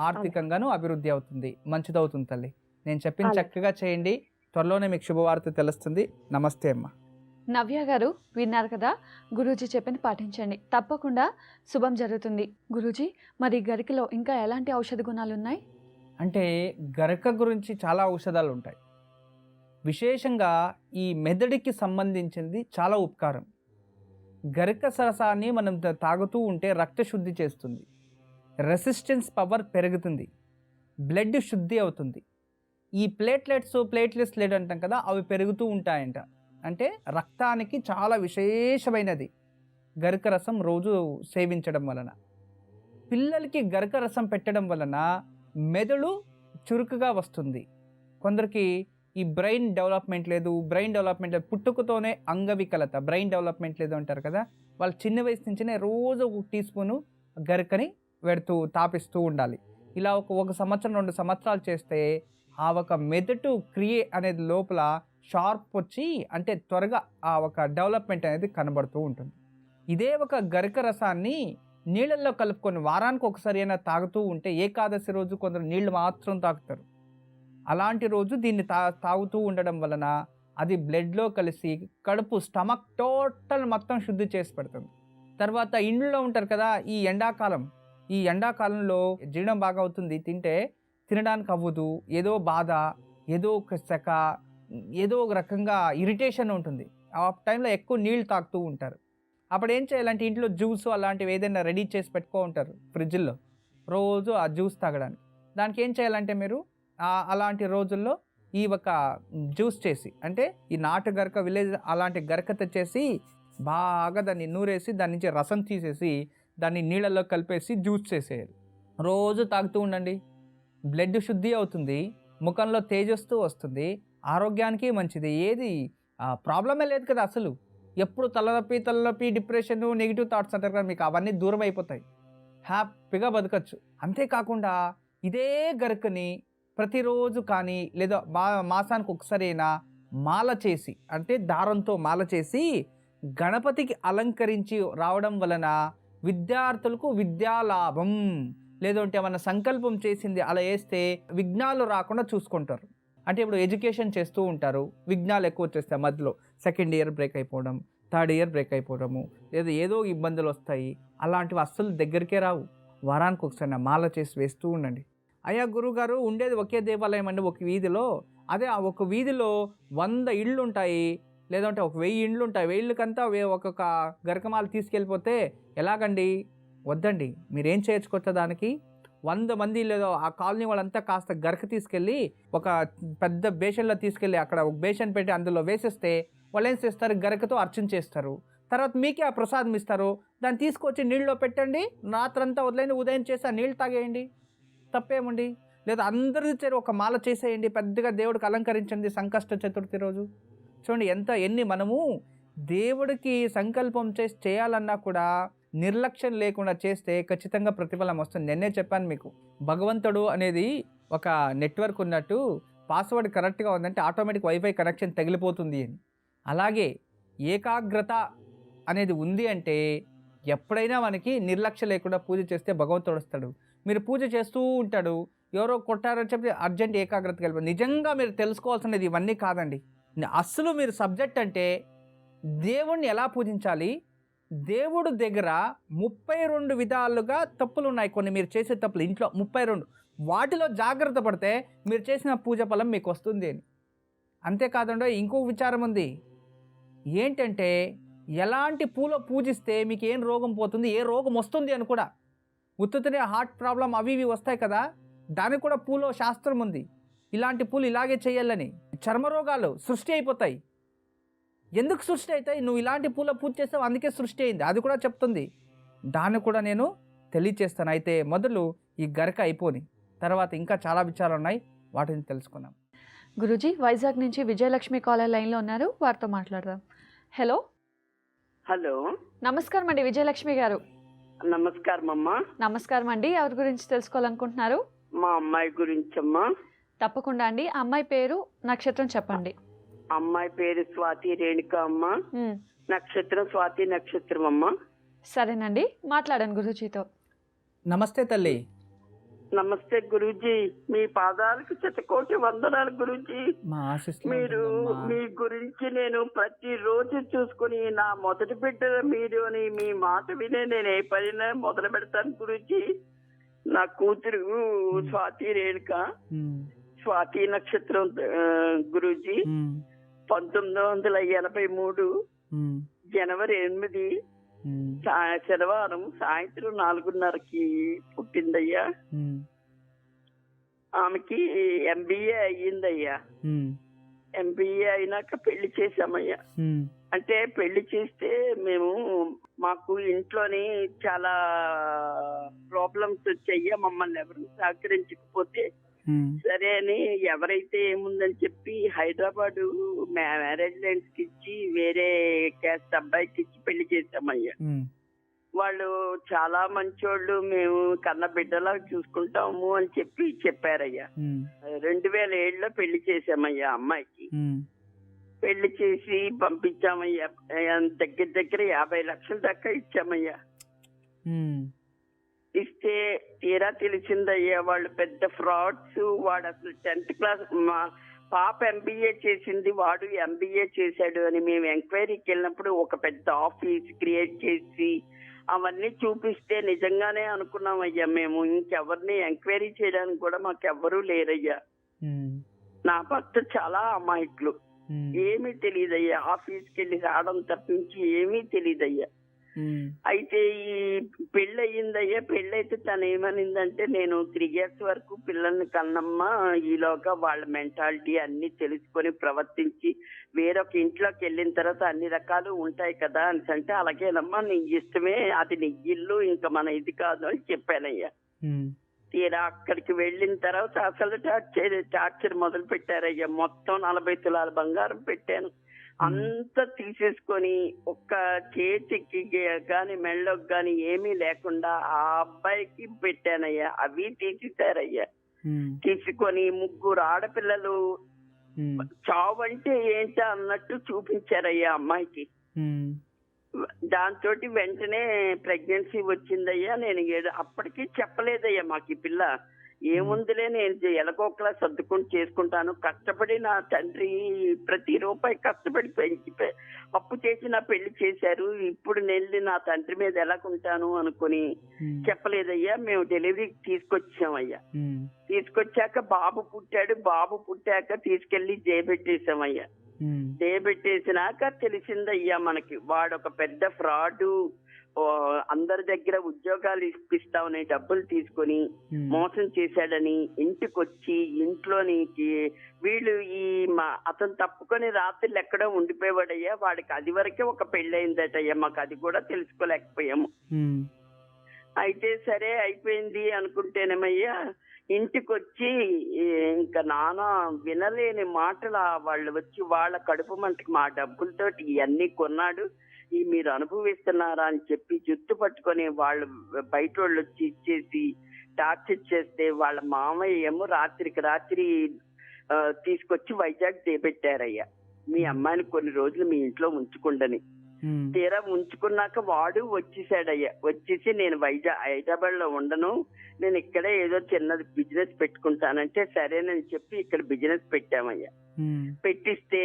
ఆర్థికంగాను అభివృద్ధి అవుతుంది, మంచిదవుతుంది తల్లి. నేను చెప్పింది చక్కగా చేయండి, త్వరలోనే మీకు శుభవార్త తెలుస్తుంది. నమస్తే అమ్మ. నవ్య గారు విన్నారు కదా, గురూజీ చెప్పింది పాటించండి, తప్పకుండా శుభం జరుగుతుంది. గురూజీ, మరి గరికలో ఇంకా ఎలాంటి ఔషధ గుణాలు ఉన్నాయి? అంటే గరక గురించి చాలా ఔషధాలు ఉంటాయి. విశేషంగా ఈ మెదడుకి సంబంధించింది చాలా ఉపకారం. గరక సరసాన్ని మనం తాగుతూ ఉంటే రక్త శుద్ధి చేస్తుంది, రెసిస్టెన్స్ పవర్ పెరుగుతుంది, బ్లడ్ శుద్ధి అవుతుంది. ఈ ప్లేట్లెట్స్ లేదంటాం కదా, అవి పెరుగుతూ ఉంటాయంట. అంటే రక్తానికి చాలా విశేషమైనది గరక రసం రోజు సేవించడం వలన. పిల్లలకి గరక రసం పెట్టడం వలన మెదడు చురుకుగా వస్తుంది. కొందరికి ఈ బ్రెయిన్ డెవలప్మెంట్ లేదు, పుట్టుకతోనే అంగవికలత, బ్రెయిన్ డెవలప్మెంట్ లేదు అంటారు కదా, వాళ్ళు చిన్న వయసు నుంచినే రోజు 1 టీ స్పూను గరకని తాపిస్తూ ఉండాలి. ఇలా ఒక సంవత్సరం 2 సంవత్సరాలు చేస్తే ఆ ఒక మెదడు క్రియ అనేది లోపల షార్ప్ వచ్చి, అంటే త్వరగా ఆ ఒక డెవలప్మెంట్ అనేది కనబడుతూ ఉంటుంది. ఇదే ఒక గరక రసాన్ని నీళ్ళల్లో కలుపుకొని వారానికి ఒకసారి అయినా తాగుతూ ఉంటే, ఏకాదశి రోజు కొందరు నీళ్లు మాత్రం తాగుతారు, అలాంటి రోజు దీన్ని తాగుతూ ఉండడం వలన అది బ్లడ్లో కలిసి కడుపు స్టమక్ టోటల్ మొత్తం శుద్ధి చేసి పెడుతుంది. తర్వాత ఇండ్లలో ఉంటారు కదా, ఈ ఎండాకాలంలో జీర్ణం బాగా అవుతుంది, తినడానికి అవ్వదు, ఏదో బాధ, ఏదో ఒక సెక, ఏదో ఒక రకంగా ఇరిటేషన్ ఉంటుంది. ఆ టైంలో ఎక్కువ నీళ్ళు తాగుతూ ఉంటారు. అప్పుడు ఏం చేయాలంటే ఇంట్లో జ్యూస్ అలాంటివి ఏదైనా రెడీ చేసి పెట్టుకో ఉంటారు ఫ్రిడ్జ్లో, రోజు ఆ జ్యూస్ తాగడానికి. దానికి ఏం చేయాలంటే మీరు అలాంటి రోజుల్లో ఈ ఒక జ్యూస్ చేసి, అంటే ఈ నాటు గరక విలేజ్ అలాంటి గరక తెచ్చేసి బాగా దాన్ని నూరేసి దాని నుంచి రసం తీసేసి దాన్ని నీళ్ళల్లో కలిపేసి జ్యూస్ చేసేయాలి. రోజు తాగుతూ ఉండండి. బ్లడ్ శుద్ధి అవుతుంది, ముఖంలో తేజస్సు వస్తుంది, ఆరోగ్యానికి మంచిది. ఏది ప్రాబ్లమే లేదు కదా అసలు. ఎప్పుడు తలనొప్పి, డిప్రెషన్, నెగిటివ్ థాట్స్ అంటారు కదా, మీకు అవన్నీ దూరం అయిపోతాయి, హ్యాపీగా బతకచ్చు. అంతేకాకుండా ఇదే గరకని ప్రతిరోజు కానీ లేదా మాసానికి ఒకసారి అయినా మాల చేసి, అంటే దారంతో మాల చేసి గణపతికి అలంకరించి రావడం వలన విద్యార్థులకు విద్యాలాభం, లేదంటే ఏమన్నా సంకల్పం చేసింది అలా వేస్తే విఘ్నాలు రాకుండా చూసుకుంటారు. అంటే ఇప్పుడు ఎడ్యుకేషన్ చేస్తూ ఉంటారు, విఘ్నాలు ఎక్కువ వచ్చేస్తాయి, మధ్యలో సెకండ్ ఇయర్ బ్రేక్ అయిపోవడం, థర్డ్ ఇయర్ బ్రేక్ అయిపోవడము, లేదా ఏదో ఇబ్బందులు వస్తాయి. అలాంటివి అస్సలు దగ్గరికే రావు. వారానికి ఒకసారి మాల చేసి వేస్తూ ఉండండి. అయ్యా గురుగారు, ఉండేది ఒకే దేవాలయం అండి ఒక వీధిలో, అదే ఆ ఒక వీధిలో 100 ఇళ్ళు ఉంటాయి, లేదంటే 1000 ఇండ్లు ఉంటాయి, 1000 ఇళ్ళకంతా ఒక్కొక్క గరకమాల తీసుకెళ్ళిపోతే ఎలాగండి? వద్దండి. మీరేం చేయొచ్చు దానికి, 100 మంది లేదా ఆ కాలనీ వాళ్ళంతా కాస్త గరక తీసుకెళ్ళి ఒక పెద్ద బేషన్లో తీసుకెళ్ళి అక్కడ ఒక బేషన్ పెట్టి అందులో వేసేస్తే వాళ్ళు ఏం చేస్తారు, గరకతో అర్చన చేస్తారు. తర్వాత మీకే ఆ ప్రసాదం ఇస్తారు, దాన్ని తీసుకొచ్చి నీళ్ళలో పెట్టండి, రాత్రంతా వదిలేండి, ఉదయం చేసి ఆ నీళ్ళు తాగేయండి, తప్పేముండి. లేదా అందరి చేరి ఒక మాల చేసేయండి, పెద్దగా దేవుడికి అలంకరించండి సంకష్ట చతుర్థి రోజు. చూడండి ఎన్ని మనము దేవుడికి సంకల్పం చేయాలన్నా కూడా నిర్లక్ష్యం లేకుండా చేస్తే ఖచ్చితంగా ప్రతిఫలం వస్తుంది. నిన్నే చెప్పాను మీకు, భగవంతుడు అనేది ఒక నెట్వర్క్ ఉన్నట్టు, పాస్వర్డ్ కరెక్ట్గా ఉందంటే ఆటోమేటిక్ వైఫై కనెక్షన్ తగిలిపోతుంది అని. అలాగే ఏకాగ్రత అనేది ఉంది అంటే ఎప్పుడైనా మనకి నిర్లక్ష్యం లేకుండా పూజ చేస్తే భగవంతుడు వస్తాడు. మీరు పూజ చేస్తూ ఉంటాడు, ఎవరో కొట్టారని చెప్పి అర్జెంట్ ఏకాగ్రతకి వెళ్ళిపోయి, నిజంగా మీరు తెలుసుకోవాల్సినది ఇవన్నీ కాదండి. అసలు మీరు సబ్జెక్ట్ అంటే దేవుణ్ణి ఎలా పూజించాలి, దేవుడు దగ్గర 32 విధాలుగా తప్పులు ఉన్నాయి, కొన్ని మీరు చేసే తప్పులు ఇంట్లో 32, వాటిలో జాగ్రత్త పడితే మీరు చేసిన పూజ ఫలం మీకు వస్తుంది అని. అంతేకాదండో ఇంకో విచారం ఉంది, ఏంటంటే ఎలాంటి పూలో పూజిస్తే మీకు ఏం రోగం పోతుంది, ఏ రోగం వస్తుంది అని కూడా. ఉత్తుతనే హార్ట్ ప్రాబ్లం అవి ఇవి వస్తాయి కదా, దానికి కూడా పూలో శాస్త్రం ఉంది. ఇలాంటి పూలు ఇలాగే చేయాలని. చర్మ రోగాలు సృష్టి అయిపోతాయి. ఎందుకు సృష్టి అవుతాయి? నువ్వు ఇలాంటి పూల పూజ చేస్తావు, అందుకే సృష్టి అయింది, అది కూడా చెప్తుంది. దాన్ని కూడా నేను తెలియచేస్తాను. అయితే మొదలు ఈ గరక అయిపోని తర్వాత ఇంకా చాలా విచారాలు ఉన్నాయి, వాటిని తెలుసుకున్నాం. గురూజీ, వైజాగ్ నుంచి విజయలక్ష్మి కాలర్ లైన్లో ఉన్నారు, వారితో మాట్లాడదాం. హలో హలో, నమస్కారం అండి విజయలక్ష్మి గారు. నమస్కారం అమ్మా. నమస్కారం అండి. ఎవరి గురించి తెలుసుకోవాలనుకుంటున్నారు? మా అమ్మాయి గురించమ్మా. తప్పకుండా అండి. అమ్మాయి పేరు, నక్షత్రం చెప్పండి. అమ్మాయి పేరు స్వాతి రేణుక అమ్మా. ఉమ్, నక్షత్రం స్వాతి నక్షత్రం అమ్మా. సరేనండి, మాట్లాడండి గురూజీతో. నమస్తే తల్లి. నమస్తే గురూజీ, మీ పాదాలకు శతకోటి వందనాలు గురూజీ. మా ఆశీస్సులు మీరు ఉంటుందమ్మా. మీ గురించి నేను ప్రతిరోజు చూసుకుని నా మొదటి బిడ్డ మీరు అని మీ మాట వినే నేను ఏ పైన మొదలు పెడతాను గురూజీ. నా కూతురు స్వాతి రేణుక, ఉమ్, స్వాతి నక్షత్రం గురూజీ. ఉమ్, 1983 ఉమ్, జనవరి 8 ఉమ్, శనివారం సాయంత్రం 4:30కి పుట్టిందయ్యా. ఉమ్, ఆమెకి MBA అయ్యిందయ్యా. ఉమ్, MBA అయినాక పెళ్లి చేశామయ్యా. ఉమ్, అంటే పెళ్లి చేస్తే మేము మాకు ఇంట్లోని చాలా ప్రాబ్లమ్స్ వచ్చాయ్యా. మమ్మల్ని ఎవరు సహకరించకపోతే ఉమ్, సరే అని ఎవరైతే ఏముందని చెప్పి హైదరాబాదు మ్యారేజ్ లైన్స్ కి ఇచ్చి వేరే క్యాస్ట్ అబ్బాయికి ఇచ్చి పెళ్లి చేశామయ్యా. ఉమ్, వాళ్ళు చాలా మంచోళ్ళు, మేము కన్న బిడ్డలా చూసుకుంటాము అని చెప్పి చెప్పారయ్యా. ఉమ్, 2007లో పెళ్లి చేశామయ్యా అమ్మాయికి. ఉమ్, పెళ్లి చేసి పంపించామయ్యా. దగ్గర దగ్గర 50 లక్షల దాకా ఇచ్చామయ్యా. ఉమ్, ఇస్తే తీరా తెలిసిందయ్యా వాళ్ళు పెద్ద ఫ్రాడ్స్. వాడు అసలు 10th క్లాస్, మా పాప MBA చేసింది, వాడు MBA చేశాడు అని మేము ఎంక్వైరీకి వెళ్ళినప్పుడు ఒక పెద్ద ఆఫీస్ క్రియేట్ చేసి అవన్నీ చూపిస్తే నిజంగానే అనుకున్నామయ్యా మేము. ఇంకెవరిని ఎంక్వైరీ చేయడానికి కూడా మాకెవ్వరూ లేరయ్యా. ఉమ్, నా భర్త చాలా అమాయకులు, ఉమ్, ఏమీ తెలియదయ్యా. ఆఫీస్కి వెళ్ళి రావడం తప్పించి ఏమీ తెలియదయ్యా. ఉమ్, అయితే ఈ పెళ్లి అయ్యిందయ్యా. పెళ్ళైతే తను ఏమనిందంటే, నేను 3 years వరకు పిల్లల్ని కన్నమ్మా, ఈలోగా వాళ్ళ మెంటాలిటీ అన్ని తెలుసుకొని ప్రవర్తించి వేరొక ఇంట్లోకి వెళ్ళిన తర్వాత అన్ని రకాలు ఉంటాయి కదా అని అంటే, అలాగేనమ్మా నీ ఇష్టమే, అది నీ ఇల్లు, ఇంకా మన ఇది కాదు అని చెప్పానయ్యా. ఉమ్, తీరా అక్కడికి వెళ్ళిన తర్వాత అసలు టార్చర్ మొదలు పెట్టారయ్యా. మొత్తం 40 తులాల బంగారం పెట్టాను, అంతా తీసేసుకొని ఒక్క చేతికి గాని మెళ్ళకి గాని ఏమీ లేకుండా ఆ అబ్బాయికి పెట్టానయ్యా. అవి తీసేశారయ్యా. ఉమ్, తీసుకొని 3 ఆడపిల్లలు ఉమ్, చావంటే ఏంటా అన్నట్టు చూపించారయ్యా అమ్మాయికి. ఉమ్, దాంతో వెంటనే ప్రెగ్నెన్సీ వచ్చిందయ్యా. నేను అప్పటికి చెప్పలేదయ్యా మాకు ఈ పిల్ల ఏముందిలే, నేను ఎలాగోకలా సర్దుకొని చేసుకుంటాను. కష్టపడి నా తండ్రి ప్రతి రూపాయి కష్టపడి పెంచి అప్పు చేసి నా పెళ్లి చేశారు. ఇప్పుడు నేను నా తండ్రి మీద ఎలాగుంటాను అనుకుని చెప్పలేదయ్యా. మేము డెలివరీకి తీసుకొచ్చామయ్యా. తీసుకొచ్చాక బాబు పుట్టాడు. బాబు పుట్టాక తీసుకెళ్లి జయబెట్టేశామయ్యా. జయబెట్టేసినాక తెలిసిందయ్యా మనకి వాడొక పెద్ద ఫ్రాడ్, అందరి దగ్గర ఉద్యోగాలు ఇప్పిస్తామని డబ్బులు తీసుకొని మోసం చేశాడని ఇంటికొచ్చి ఇంట్లోనికి వీళ్ళు అతను తప్పుకొని రాత్రులు ఎక్కడో ఉండిపోయేవాడయ్యా. వాడికి అది వరకే ఒక పెళ్ళయిందటయ్యా. మాకు అది కూడా తెలుసుకోలేకపోయాము. అయితే సరే అయిపోయింది అనుకుంటేనేమయ్యా, ఇంటికొచ్చి ఇంకా నానా వినలేని మాటలు వాళ్ళు వచ్చి వాళ్ళ కడుపు మంటకి మా డబ్బులతోటి ఇవన్నీ కొన్నాడు, ఈ మీరు అనుభవిస్తున్నారా అని చెప్పి జుట్టు పట్టుకొని వాళ్ళు బయట వాళ్ళు వచ్చి ఇచ్చేసి టార్చర్ చేస్తే వాళ్ళ మామయ్య ఏమో రాత్రికి రాత్రి తీసుకొచ్చి వైజాగ్ చేపెట్టారయ్యా. మీ అమ్మాయిని కొన్ని రోజులు మీ ఇంట్లో ఉంచుకుండని. తీరా ఉంచుకున్నాక వాడు వచ్చేసాడయ్యా. వచ్చేసి నేను హైదరాబాద్ లో ఉండను, నేను ఇక్కడే ఏదో చిన్నది బిజినెస్ పెట్టుకుంటానంటే సరేనని చెప్పి ఇక్కడ బిజినెస్ పెట్టామయ్యా. పెట్టిస్తే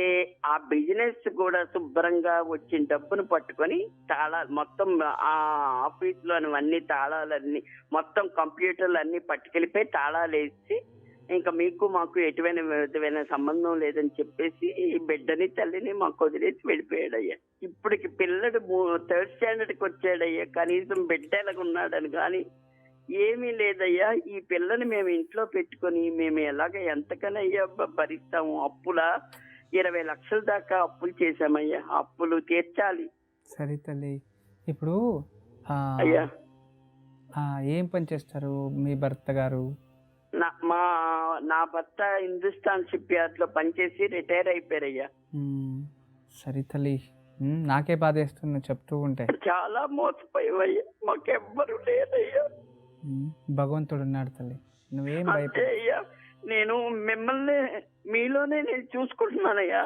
ఆ బిజినెస్ కూడా శుభ్రంగా వచ్చిన డబ్బును పట్టుకొని తాళాలు మొత్తం ఆ ఆఫీస్ లోనివన్నీ తాళాలన్నీ మొత్తం కంప్యూటర్లు అన్ని పట్టుకెళ్ళిపోయి తాళాలు వేసి ఇంకా మీకు మాకు ఎటువంటి సంబంధం లేదని చెప్పేసి బిడ్డని తల్లిని మాకు వదిలేసి వెళ్ళిపోయాడయ్యా. ఇప్పటికి పిల్లడు 3rd స్టాండర్డ్కి వచ్చాడయ్యా. కనీసం బిడ్డ ఎలాగున్నాడని కానీ ఏమీ లేదయ్యా. ఈ పిల్లని మేము ఇంట్లో పెట్టుకొని మేము ఎలాగ ఎంతకనయ్యా భరిస్తాము. అప్పుల 20 లక్షల దాకా అప్పులు చేశామయ్యా. అప్పులు తీర్చాలి. సరే తల్లి, ఇప్పుడు అయ్యా ఏం పని చేస్తారు మీ భర్త గారు? నా భర్త హిందుస్థాన్ షిప్ యార్డ్ లో పనిచేసి రిటైర్ అయిపోయారయ్యా. సరే తల్లి, నాకే బాధేస్తుంది చెప్తూ ఉంటే. చాలా మోసపోయావయ్యా, మాకెవ్వరు లేదయ్యా. భగవంతుడు ఉన్నాడు తల్లి, నువ్వేం అంతే భయపడ. అయ్యా, నేను మిమ్మల్ని మీలోనే నేను చూసుకుంటున్నానయ్యా.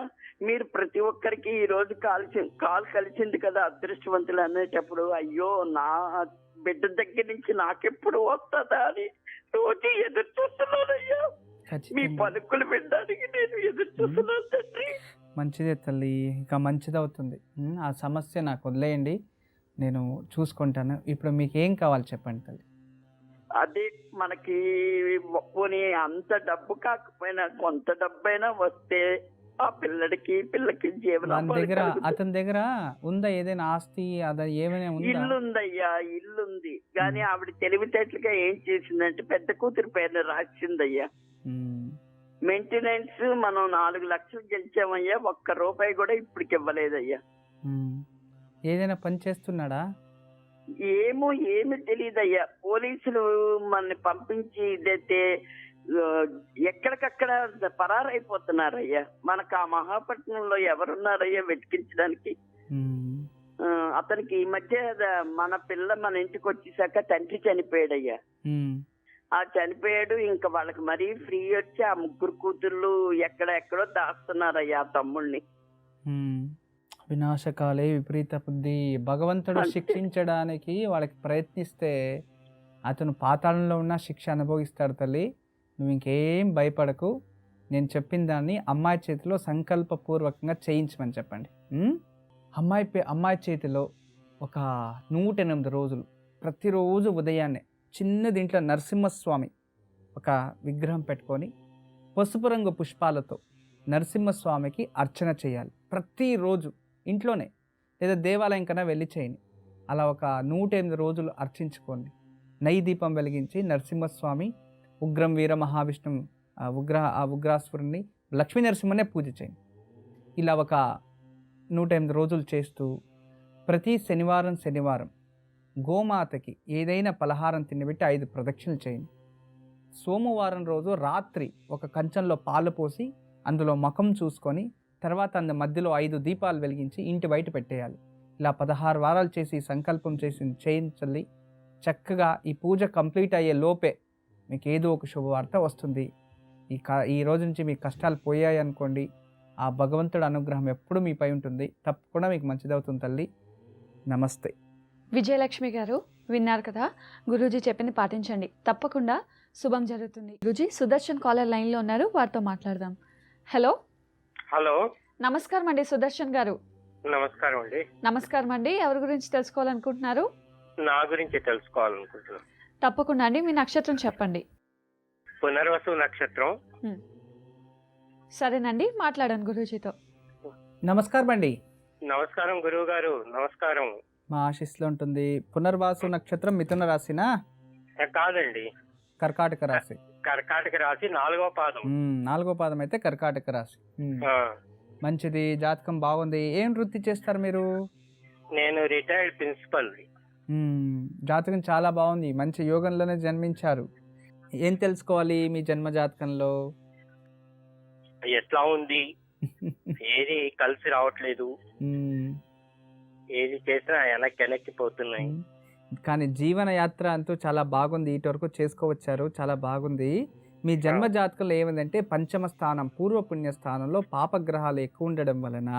మీరు ప్రతి ఒక్కరికి ఈ రోజు కాల్ కలిసింది కదా అదృష్టవంతులు అనేటప్పుడు, అయ్యో నా బిడ్డ దగ్గర నుంచి నాకెప్పుడు వస్తుందా అని రోజు ఎదురు చూస్తున్నానయ్యా. మీ ఖచ్చితంగా పలుకులు వినడానికి నేను ఎదురు చూస్తున్నాను తండ్రి. మంచిదే తల్లి, ఇక మంచిదవుతుంది. ఆ సమస్య నాకు వదిలేయండి, నేను చూసుకుంటాను. ఇప్పుడు మీకు ఏం కావాలి చెప్పండి తల్లి. అదే మనకి పోనీ అంత డబ్బు కాకపోయినా కొంత డబ్బైనా వస్తే ఆ పిల్లకి జీవనం. అతని దగ్గర ఉందా ఏదైనా ఆస్తి, అదా ఏమైనా ఉందా? ఇల్లుందయ్యా, ఇల్లుంది. కానీ ఆవిడ తెలివితేటలుగా ఏం చేసిందంటే పెద్ద కూతురు పేరు రాసిందయ్యా. మెయింటెనెన్స్ మనం 4 లక్షలు గెలిచామయ్యా, ఒక్క రూపాయి కూడా ఇప్పటికి ఇవ్వలేదయ్యా. ఏదైనా పని చేస్తున్నాడా? ఏమీ తెలియదయ్యా. పోలీసులు మనని పంపించి ఇదైతే ఎక్కడికక్కడ పరారైపోతున్నారయ్యా. మనకు ఆ మహాపట్నంలో ఎవరున్నారయ్యా వెతికించడానికి? అతనికి ఈ మధ్య మన పిల్ల మన ఇంటికి వచ్చేసాక తండ్రి చనిపోయాడయ్యా. ఆ చనిపోయాడు, ఇంకా వాళ్ళకి మరీ ఫ్రీ వచ్చి ఆ 3 కూతుర్లు ఎక్కడెక్కడో దాస్తున్నారయ్యా ఆ తమ్ముళ్ళని. వినాశకాలే విపరీత బుద్ధి. భగవంతుడు శిక్షించడానికి వాళ్ళకి ప్రయత్నిస్తే అతను పాతాళంలో ఉన్న శిక్ష అనుభవిస్తాడు తల్లి. నువ్వు ఇంకేం భయపడకు. నేను చెప్పిన దాన్ని అమ్మాయి చేతిలో సంకల్పపూర్వకంగా చేయించమని చెప్పండి. అమ్మాయి చేతిలో ఒక 108 రోజులు ప్రతిరోజు ఉదయాన్నే చిన్న దీంట్లో నరసింహస్వామి ఒక విగ్రహం పెట్టుకొని పసుపు రంగు పుష్పాలతో నరసింహస్వామికి అర్చన చేయాలి ప్రతిరోజు. ఇంట్లోనే లేదా దేవాలయం కన్నా వెళ్ళి చేయండి. అలా ఒక 108 రోజులు అర్చించుకోండి. నెయ్యి దీపం వెలిగించి నరసింహస్వామి, ఉగ్రం వీర మహావిష్ణు ఉగ్రాసురుణ్ణి, లక్ష్మీ నరసింహనే పూజ చేయండి. ఇలా ఒక 108 రోజులు చేస్తూ ప్రతి శనివారం గోమాతకి ఏదైనా పలహారం తినబెట్టి 5 ప్రదక్షిణలు చేయండి. సోమవారం రోజు రాత్రి ఒక కంచంలో పాలు పోసి అందులో ముఖం చూసుకొని తర్వాత మధ్యలో 5 దీపాలు వెలిగించి ఇంటి బయట పెట్టేయాలి. ఇలా 16 వారాలు చేసి సంకల్పం చేయించాలి. చక్కగా ఈ పూజ కంప్లీట్ అయ్యే లోపే మీకు ఏదో ఒక శుభవార్త వస్తుంది. ఈ రోజు నుంచి మీ కష్టాలు పోయాయి అనుకోండి, ఆ భగవంతుడి అనుగ్రహం ఎప్పుడు మీపై ఉంటుంది. తప్పకుండా మీకు మంచిదవుతుంది తల్లి. నమస్తే. విజయలక్ష్మి గారు విన్నారు కదా, గురూజీ చెప్పింది పాటించండి, తప్పకుండా శుభం జరుగుతుంది. గురూజీ సుదర్శన్ కాలర్ లైన్లో ఉన్నారు, వారితో మాట్లాడదాం. హలో. హలో, నమస్కారం అండి సుదర్శన్ గారు. నమస్కారం అండి. నమస్కారం అండి, ఎవరి గురించి తెలుసుకోవాలనుకుంటున్నారు? నా గురించి తెలుసుకోవాలనుకుంటున్నాను. తప్పకుండా అండి, మీ నక్షత్రం చెప్పండి. పునర్వసు నక్షత్రం. సరేనండి, మాట్లాడాను గురూజీతో. నమస్కారం అండి. నమస్కారం గురువు గారు, నమస్కారం. మా ఆశీస్సులో ఉంటుంది. పునర్వాసు నక్షత్రం మిథున రాశినా? కాదండి, కర్కాటక రాశి. కర్కాటక రాశి 4వ పాదం. 4వ పాదం అయితే కర్కాటక రాశి. మంచిది, జాతకం బాగుంది. ఏం వృత్తి చేస్తారు మీరు? నేను రిటైర్డ్ ప్రిన్సిపల్. జాతకం చాలా బాగుంది, మంచి యోగంలోనే జన్మించారు. ఏం తెలుసుకోవాలి మీ జన్మ జాతకంలో? ఎట్లా ఉంది, ఏది కలిసి రావట్లేదు, ఏది చేసినా వెనక్కిపోతున్నాయి. కానీ జీవన యాత్ర అంటూ చాలా బాగుంది, ఇటు వరకు చేసుకోవచ్చారు, చాలా బాగుంది. మీ జన్మ జాతకంలో ఏమైందంటే పంచమ స్థానం పూర్వపుణ్య స్థానంలో పాపగ్రహాలు ఎక్కువ ఉండడం వలన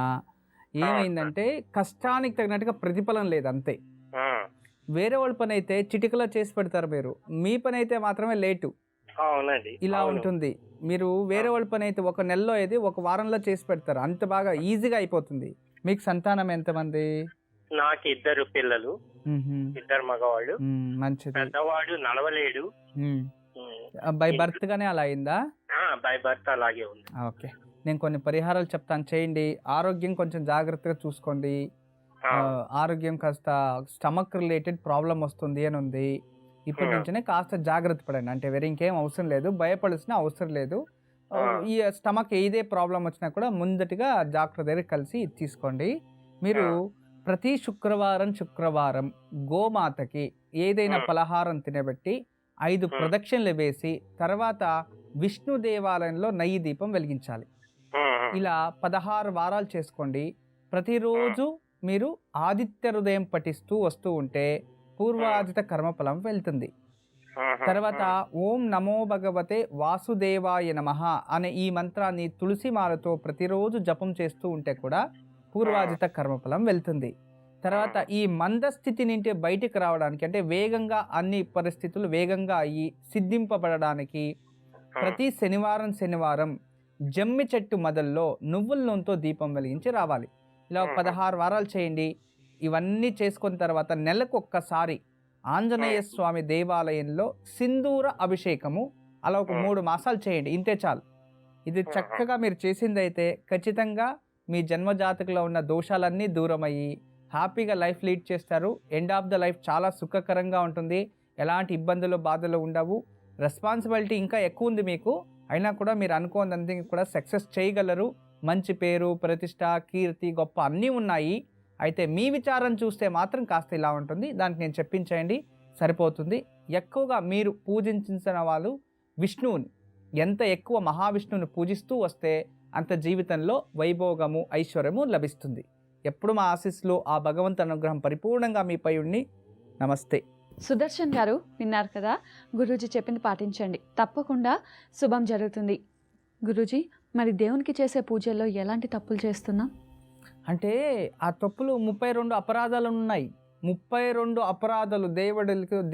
ఏమైందంటే కష్టానికి తగినట్టుగా ప్రతిఫలం లేదు, అంతే. వేరే వాళ్ళ పని అయితే చిటికలో చేసి పెడతారు మీరు, మీ పని అయితే మాత్రమే లేటు. ఇలా ఉంటుంది. మీరు వేరే వాళ్ళ పని అయితే 1 నెలలో అయితే 1 వారంలో చేసి పెడతారు, అంత బాగా ఈజీగా అయిపోతుంది. మీకు సంతానం ఎంతమంది? నాకు 2 పిల్లలు, 2 మగవాళ్ళు. మంచిది. పెద్దవాడు నడవలేడు. బై బర్త్ గానే అలా అయిందా? బై బర్త్ అలాగే ఉంది. ఓకే, నేను కొన్ని పరిహారాలు చెప్తాను, చేయండి. ఆరోగ్యం కొంచెం జాగ్రత్తగా చూసుకోండి. ఆరోగ్యం కాస్త స్టమక్ రిలేటెడ్ ప్రాబ్లం వస్తుంది అని ఉంది. ఇప్పటి నుంచినే కాస్త జాగ్రత్త పడండి. అంటే వేరే ఇంకేం అవసరం లేదు, భయపడాల్సిన అవసరం లేదు. ఈ స్టమక్ ఏదే ప్రాబ్లం వచ్చినా కూడా ముందటిగా డాక్టర్ దగ్గర కలిసి తీసుకోండి. మీరు ప్రతి శుక్రవారం గోమాతకి ఏదైనా పలహారం తినబెట్టి 5 ప్రదక్షిణలు వేసి తర్వాత విష్ణు దేవాలయంలో నెయ్యి దీపం వెలిగించాలి. ఇలా 16 వారాలు చేసుకోండి. ప్రతిరోజు మీరు ఆదిత్య హృదయం పఠిస్తూ వస్తూ ఉంటే పూర్వాజిత కర్మఫలం వెళ్తుంది. తర్వాత ఓం నమో భగవతే వాసుదేవాయ నమః అనే ఈ మంత్రాన్ని తులసి మాలతో ప్రతిరోజు జపం చేస్తూ ఉంటే కూడా పూర్వాజిత కర్మఫలం వెళ్తుంది. తర్వాత ఈ మందస్థితి నుండి బయటికి రావడానికి, అంటే వేగంగా అన్ని పరిస్థితులు వేగంగా అయ్యి సిద్ధింపబడడానికి ప్రతి శనివారం జమ్మి చెట్టు మొదల్లో నువ్వుల నూనెతో దీపం వెలిగించి రావాలి. ఇలా 16 వారాలు చేయండి. ఇవన్నీ చేసుకున్న తర్వాత నెలకు ఒక్కసారి ఆంజనేయ స్వామి దేవాలయంలో సింధూర అభిషేకము అలా ఒక 3 మాసాలు చేయండి. ఇంతే చాలు. ఇది చక్కగా మీరు చేసిందైతే ఖచ్చితంగా మీ జన్మజాతకులో ఉన్న దోషాలన్నీ దూరమయ్యి హ్యాపీగా లైఫ్ లీడ్ చేస్తారు. ఎండ్ ఆఫ్ ద లైఫ్ చాలా సుఖకరంగా ఉంటుంది. ఎలాంటి ఇబ్బందులు బాధలు ఉండవు. రెస్పాన్సిబిలిటీ ఇంకా ఎక్కువ ఉంది మీకు, అయినా కూడా మీరు అనుకోనంత కూడా సక్సెస్ చేయగలరు. మంచి పేరు, ప్రతిష్ట, కీర్తి, గొప్ప అన్నీ ఉన్నాయి. అయితే మీ విచారం చూస్తే మాత్రం కాస్త ఇలా ఉంటుంది. దానికి నేను చెప్పించేయండి, సరిపోతుంది. ఎక్కువగా మీరు పూజించిన వాళ్ళు విష్ణువుని, ఎంత ఎక్కువ మహావిష్ణువుని పూజిస్తూ వస్తే అంత జీవితంలో వైభోగము, ఐశ్వర్యము లభిస్తుంది. ఎప్పుడు మా ఆశీస్సులు, ఆ భగవంతు అనుగ్రహం పరిపూర్ణంగా మీపై ఉండి. నమస్తే. సుదర్శన్ గారు విన్నారు కదా, గురూజీ చెప్పింది పాటించండి, తప్పకుండా శుభం జరుగుతుంది. గురూజీ, మరి దేవునికి చేసే పూజల్లో ఎలాంటి తప్పులు చేస్తున్నాం? అంటే ఆ తప్పులు 32 అపరాధాలు ఉన్నాయి. 32 అపరాధాలు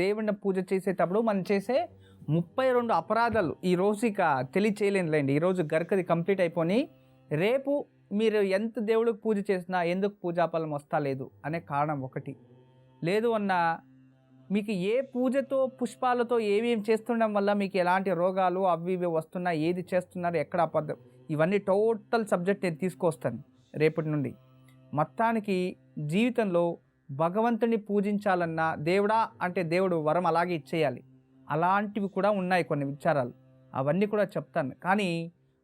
దేవుడిని పూజ చేసేటప్పుడు మనం చేసే 32 అపరాధాలు ఈరోజు ఇక తెలియచేయలేనులేండి. ఈరోజు గరకది కంప్లీట్ అయిపోయి రేపు మీరు ఎంత దేవుడికి పూజ చేసినా ఎందుకు పూజాఫలం వస్తా లేదు అనే కారణం ఒకటి. లేదు అన్న మీకు ఏ పూజతో పుష్పాలతో ఏమేమి చేస్తుండడం వల్ల మీకు ఎలాంటి రోగాలు అవి ఇవి వస్తున్నా, ఏది చేస్తున్నారు, ఎక్కడ అబద్ధం, ఇవన్నీ టోటల్ సబ్జెక్ట్ నేను తీసుకొస్తాను రేపటి నుండి. మొత్తానికి జీవితంలో భగవంతుని పూజించాలన్నా దేవుడా అంటే దేవుడు వరం అలాగే ఇచ్చేయాలి. అలాంటివి కూడా ఉన్నాయి కొన్ని విచారాలు, అవన్నీ కూడా చెప్తాను. కానీ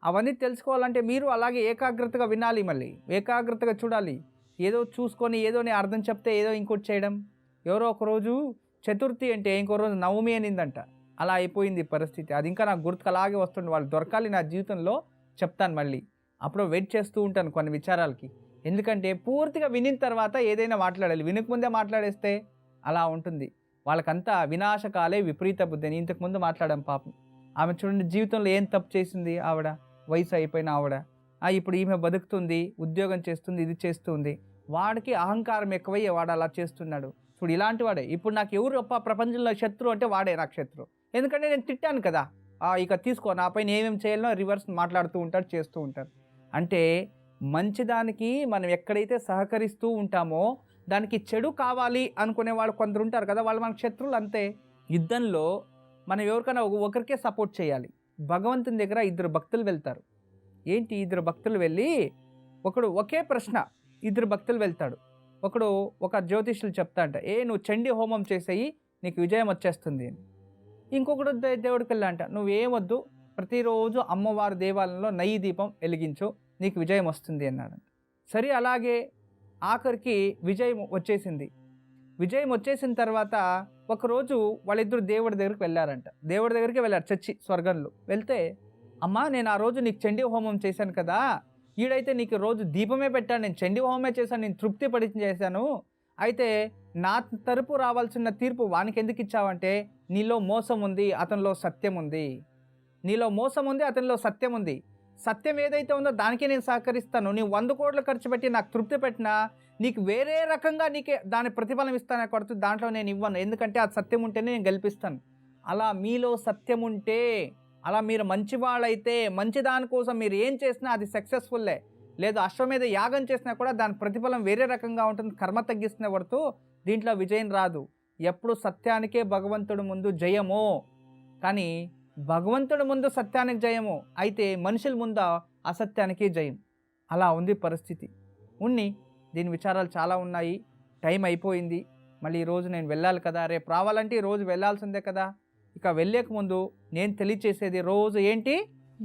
అవన్నీ తెలుసుకోవాలంటే మీరు అలాగే ఏకాగ్రతగా వినాలి, మళ్ళీ ఏకాగ్రతగా చూడాలి. ఏదో చూసుకొని ఏదోని అర్థం చెప్తే ఏదో ఇంకోటి చేయడం. ఎవరో ఒకరోజు చతుర్థి అంటే ఇంకో రోజు నవమి అనిందంట. అలా అయిపోయింది పరిస్థితి. అది ఇంకా నాకు గుర్తుకు అలాగే వస్తుంది. వాళ్ళు దొరకాలి నా జీవితంలో, చెప్తాను మళ్ళీ. అప్పుడు వెయిట్ చేస్తూ ఉంటాను కొన్ని విచారాలకి. ఎందుకంటే పూర్తిగా వినిన తర్వాత ఏదైనా మాట్లాడాలి. వినకముందే మాట్లాడేస్తే అలా ఉంటుంది. వాళ్ళకంతా వినాశకాలే విపరీత బుద్ధి అని ఇంతకుముందు మాట్లాడాం. పాపం ఆమె చూడండి, జీవితంలో ఏం తప్పు చేసింది ఆవిడ, వయసు అయిపోయిన ఆవిడ. ఇప్పుడు ఈమె బతుకుతుంది, ఉద్యోగం చేస్తుంది, ఇది చేస్తుంది. వాడికి అహంకారం ఎక్కువై వాడు అలా చేస్తున్నాడు. చూడు, ఇలాంటి వాడే. ఇప్పుడు నాకు ఎవరు ప్రపంచంలో శత్రువు అంటే వాడే నాకు శత్రువు. ఎందుకంటే నేను తిట్టాను కదా, ఇక తీసుకో, నా పైన ఏమేమి చేయాలో రివర్స్ మాట్లాడుతూ ఉంటారు, చేస్తూ ఉంటారు. అంటే మంచిదానికి మనం ఎక్కడైతే సహకరిస్తూ ఉంటామో దానికి చెడు కావాలి అనుకునే వాళ్ళు కొందరు ఉంటారు కదా, వాళ్ళు మనకు శత్రువులు. అంతే. యుద్ధంలో మనం ఎవరికైనా ఒకరికే సపోర్ట్ చేయాలి. భగవంతుని దగ్గర 2 భక్తులు వెళ్తారు. ఏంటి 2 భక్తులు వెళ్ళి, ఒకడు ఒకే ప్రశ్న 2 భక్తులు వెళ్తాడు. ఒకడు ఒక జ్యోతిష్యులు చెప్తా అంట, నువ్వు చండీ హోమం చేసేయి, నీకు విజయం వచ్చేస్తుంది అని. ఇంకొకడు దేవుడికి వెళ్ళంట, నువ్వేమొద్దు, ప్రతిరోజు అమ్మవారి దేవాలయంలో నెయ్యి దీపం వెలిగించు, నీకు విజయం వస్తుంది అన్నాడంట. సరే, అలాగే ఆఖరికి విజయం వచ్చేసింది. విజయం వచ్చేసిన తర్వాత ఒకరోజు వాళ్ళిద్దరు దేవుడి దగ్గరికి వెళ్ళారంట. దేవుడి దగ్గరికి వెళ్ళారు, చచ్చి స్వర్గంలో. వెళ్తే, అమ్మా నేను ఆ రోజు నీకు చండీ హోమం చేశాను కదా, ఈడైతే నీకు రోజు దీపమే పెట్టాను, నేను చండీ హోమమే చేశాను, నేను తృప్తి పడి చేశాను. అయితే నా తరపు రావాల్సిన తీర్పు వానికి ఎందుకు ఇచ్చావంటే, నీలో మోసం ఉంది, అతనిలో సత్యం ఉంది. నీలో మోసం ఉంది, అతనిలో సత్యం ఉంది. సత్యం ఏదైతే ఉందో దానికే నేను సహకరిస్తాను. నీవు 100 కోట్లు ఖర్చు పెట్టి నాకు తృప్తి పెట్టినా నీకు వేరే రకంగా నీకే దాని ప్రతిఫలం ఇస్తానే కొడుతూ దాంట్లో నేను ఇవ్వను. ఎందుకంటే అది సత్యం ఉంటేనే నేను గెలిపిస్తాను. అలా మీలో సత్యం ఉంటే, అలా మీరు మంచివాళ్ళైతే, మంచి దానికోసం మీరు ఏం చేసినా అది సక్సెస్ఫుల్లే. లేదు అశ్వమేధ యాగం చేసినా కూడా దాని ప్రతిఫలం వేరే రకంగా ఉంటుంది, కర్మ తగ్గిస్తున్న పడుతూ దీంట్లో విజయం రాదు. ఎప్పుడు సత్యానికే భగవంతుడి ముందు జయము, కానీ భగవంతుడి ముందు సత్యానికి జయము, అయితే మనుషుల ముందు అసత్యానికి జయం. అలా ఉంది పరిస్థితి. దీని విచారాలు చాలా ఉన్నాయి. టైం అయిపోయింది. మళ్ళీ ఈరోజు నేను వెళ్ళాలి కదా, రేపు రావాలంటే ఈరోజు వెళ్ళాల్సిందే కదా. ఇక వెళ్ళేక ముందు నేను తెలియచేసేది రోజు ఏంటి,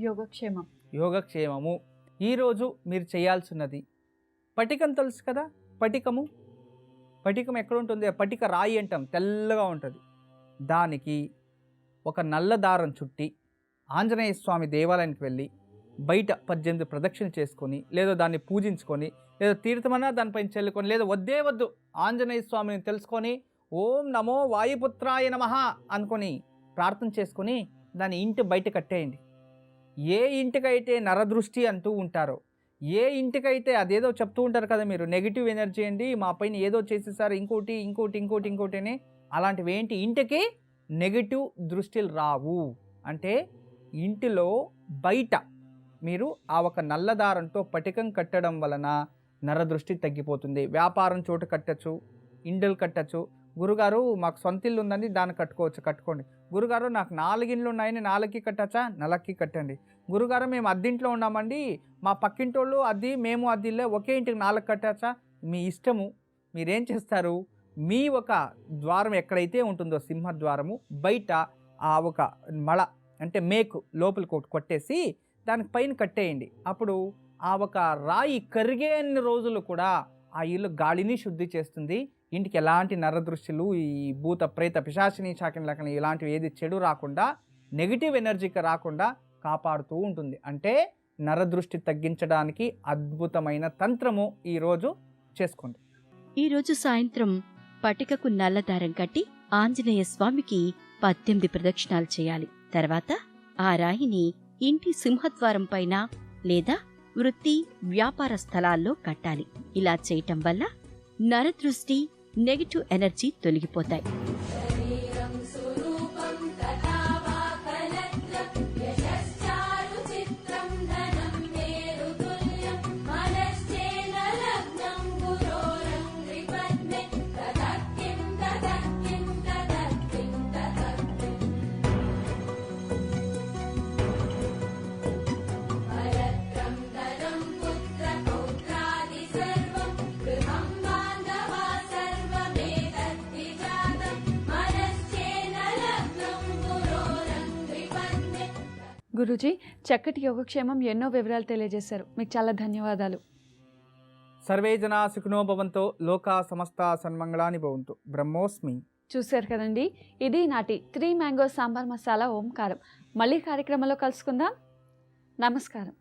యోగక్షేమము. ఈరోజు మీరు చేయాల్సినది పటికం తెలుసు కదా, పటికం ఎక్కడ ఉంటుంది, పటిక రాయి అంటాం, తెల్లగా ఉంటుంది. దానికి ఒక నల్ల దారం చుట్టి ఆంజనేయ స్వామి దేవాలయానికి వెళ్ళి బయట 18 ప్రదక్షిణ చేసుకొని, లేదా దాన్ని పూజించుకొని, లేదా తీర్థమన్నా దానిపైన చల్లుకొని, లేదా వద్దే వద్దు ఆంజనేయ స్వామిని తెలుసుకొని ఓం నమో వాయుపుత్రాయ నమః అనుకొని ప్రార్థన చేసుకొని దాన్ని ఇంటి బయట కట్టేయండి. ఏ ఇంటికైతే నరదృష్టి అంటూ ఉంటారో, ఏ ఇంటికైతే అదేదో చెప్తూ ఉంటారు కదా మీరు, నెగిటివ్ ఎనర్జీ అండి మా పైన ఏదో చేసేసారు, ఇంకోటి అని, అలాంటివి ఏంటి, ఇంటికి నెగిటివ్ దృష్టిలు రావు. అంటే ఇంటిలో బయట మీరు ఆ ఒక నల్లదారంతో పటికం కట్టడం వలన నరదృష్టి తగ్గిపోతుంది. వ్యాపారం చోటు కట్టచ్చు, ఇండ్లు కట్టచ్చు. గురుగారు మాకు సొంత ఇల్లు ఉందండి దాన్ని కట్టుకోండి. గురుగారు నాకు 4 ఇండ్లు ఉన్నాయని 4కి కట్టచ్చా, 4కి కట్టండి. గురుగారు మేము అద్దింట్లో ఉన్నామండి, మా పక్కింటోళ్ళు అద్ది మేము అద్దిల్లే ఒకే ఇంటికి 4 కట్టచ్చా, మీ ఇష్టము. మీరేం చేస్తారు, మీ ఒక ద్వారం ఎక్కడైతే ఉంటుందో సింహద్వారము బయట ఆ ఒక మళ అంటే మేకు లోపల కొట్టేసి దానికి పైన కట్టేయండి. అప్పుడు ఆ ఒక రాయి కరిగే అన్ని రోజులు కూడా ఆ ఇల్లు గాలిని శుద్ధి చేస్తుంది. ఇంటికి ఎలాంటి నరదృష్టిలు, ఈ భూత ప్రేత పిశాచిని చాకిని లెక్కన ఇలాంటివి ఏది చెడు రాకుండా, నెగిటివ్ ఎనర్జీకి రాకుండా కాపాడుతూ ఉంటుంది. అంటే నరదృష్టి తగ్గించడానికి అద్భుతమైన తంత్రము ఈరోజు చేసుకోండి. ఈరోజు సాయంత్రం పటికకు నల్లదారం కట్టి ఆంజనేయ స్వామికి 18 ప్రదక్షిణాలు చేయాలి. తర్వాత ఆ రాయిని ఇంటి సింహద్వారం పైన లేదా వృత్తి వ్యాపార స్థలాల్లో కట్టాలి. ఇలా చేయటం వల్ల నరదృష్టి, నెగటివ్ ఎనర్జీ తొలగిపోతాయి. గురూజీ, చక్కటి యోగక్షేమం ఎన్నో వివరాలు తెలియజేశారు. మీకు చాలా ధన్యవాదాలు. సర్వే జనా సుఖినో భవంతో, లోకా సమస్త సన్మంగళాని భవంతు. బ్రహ్మోస్మి. చూశారు కదండి, ఇది నాటి 3 మ్యాంగో సాంబార్ మసాలా ఓంకారం. మళ్ళీ కార్యక్రమంలో కలుసుకుందాం. నమస్కారం.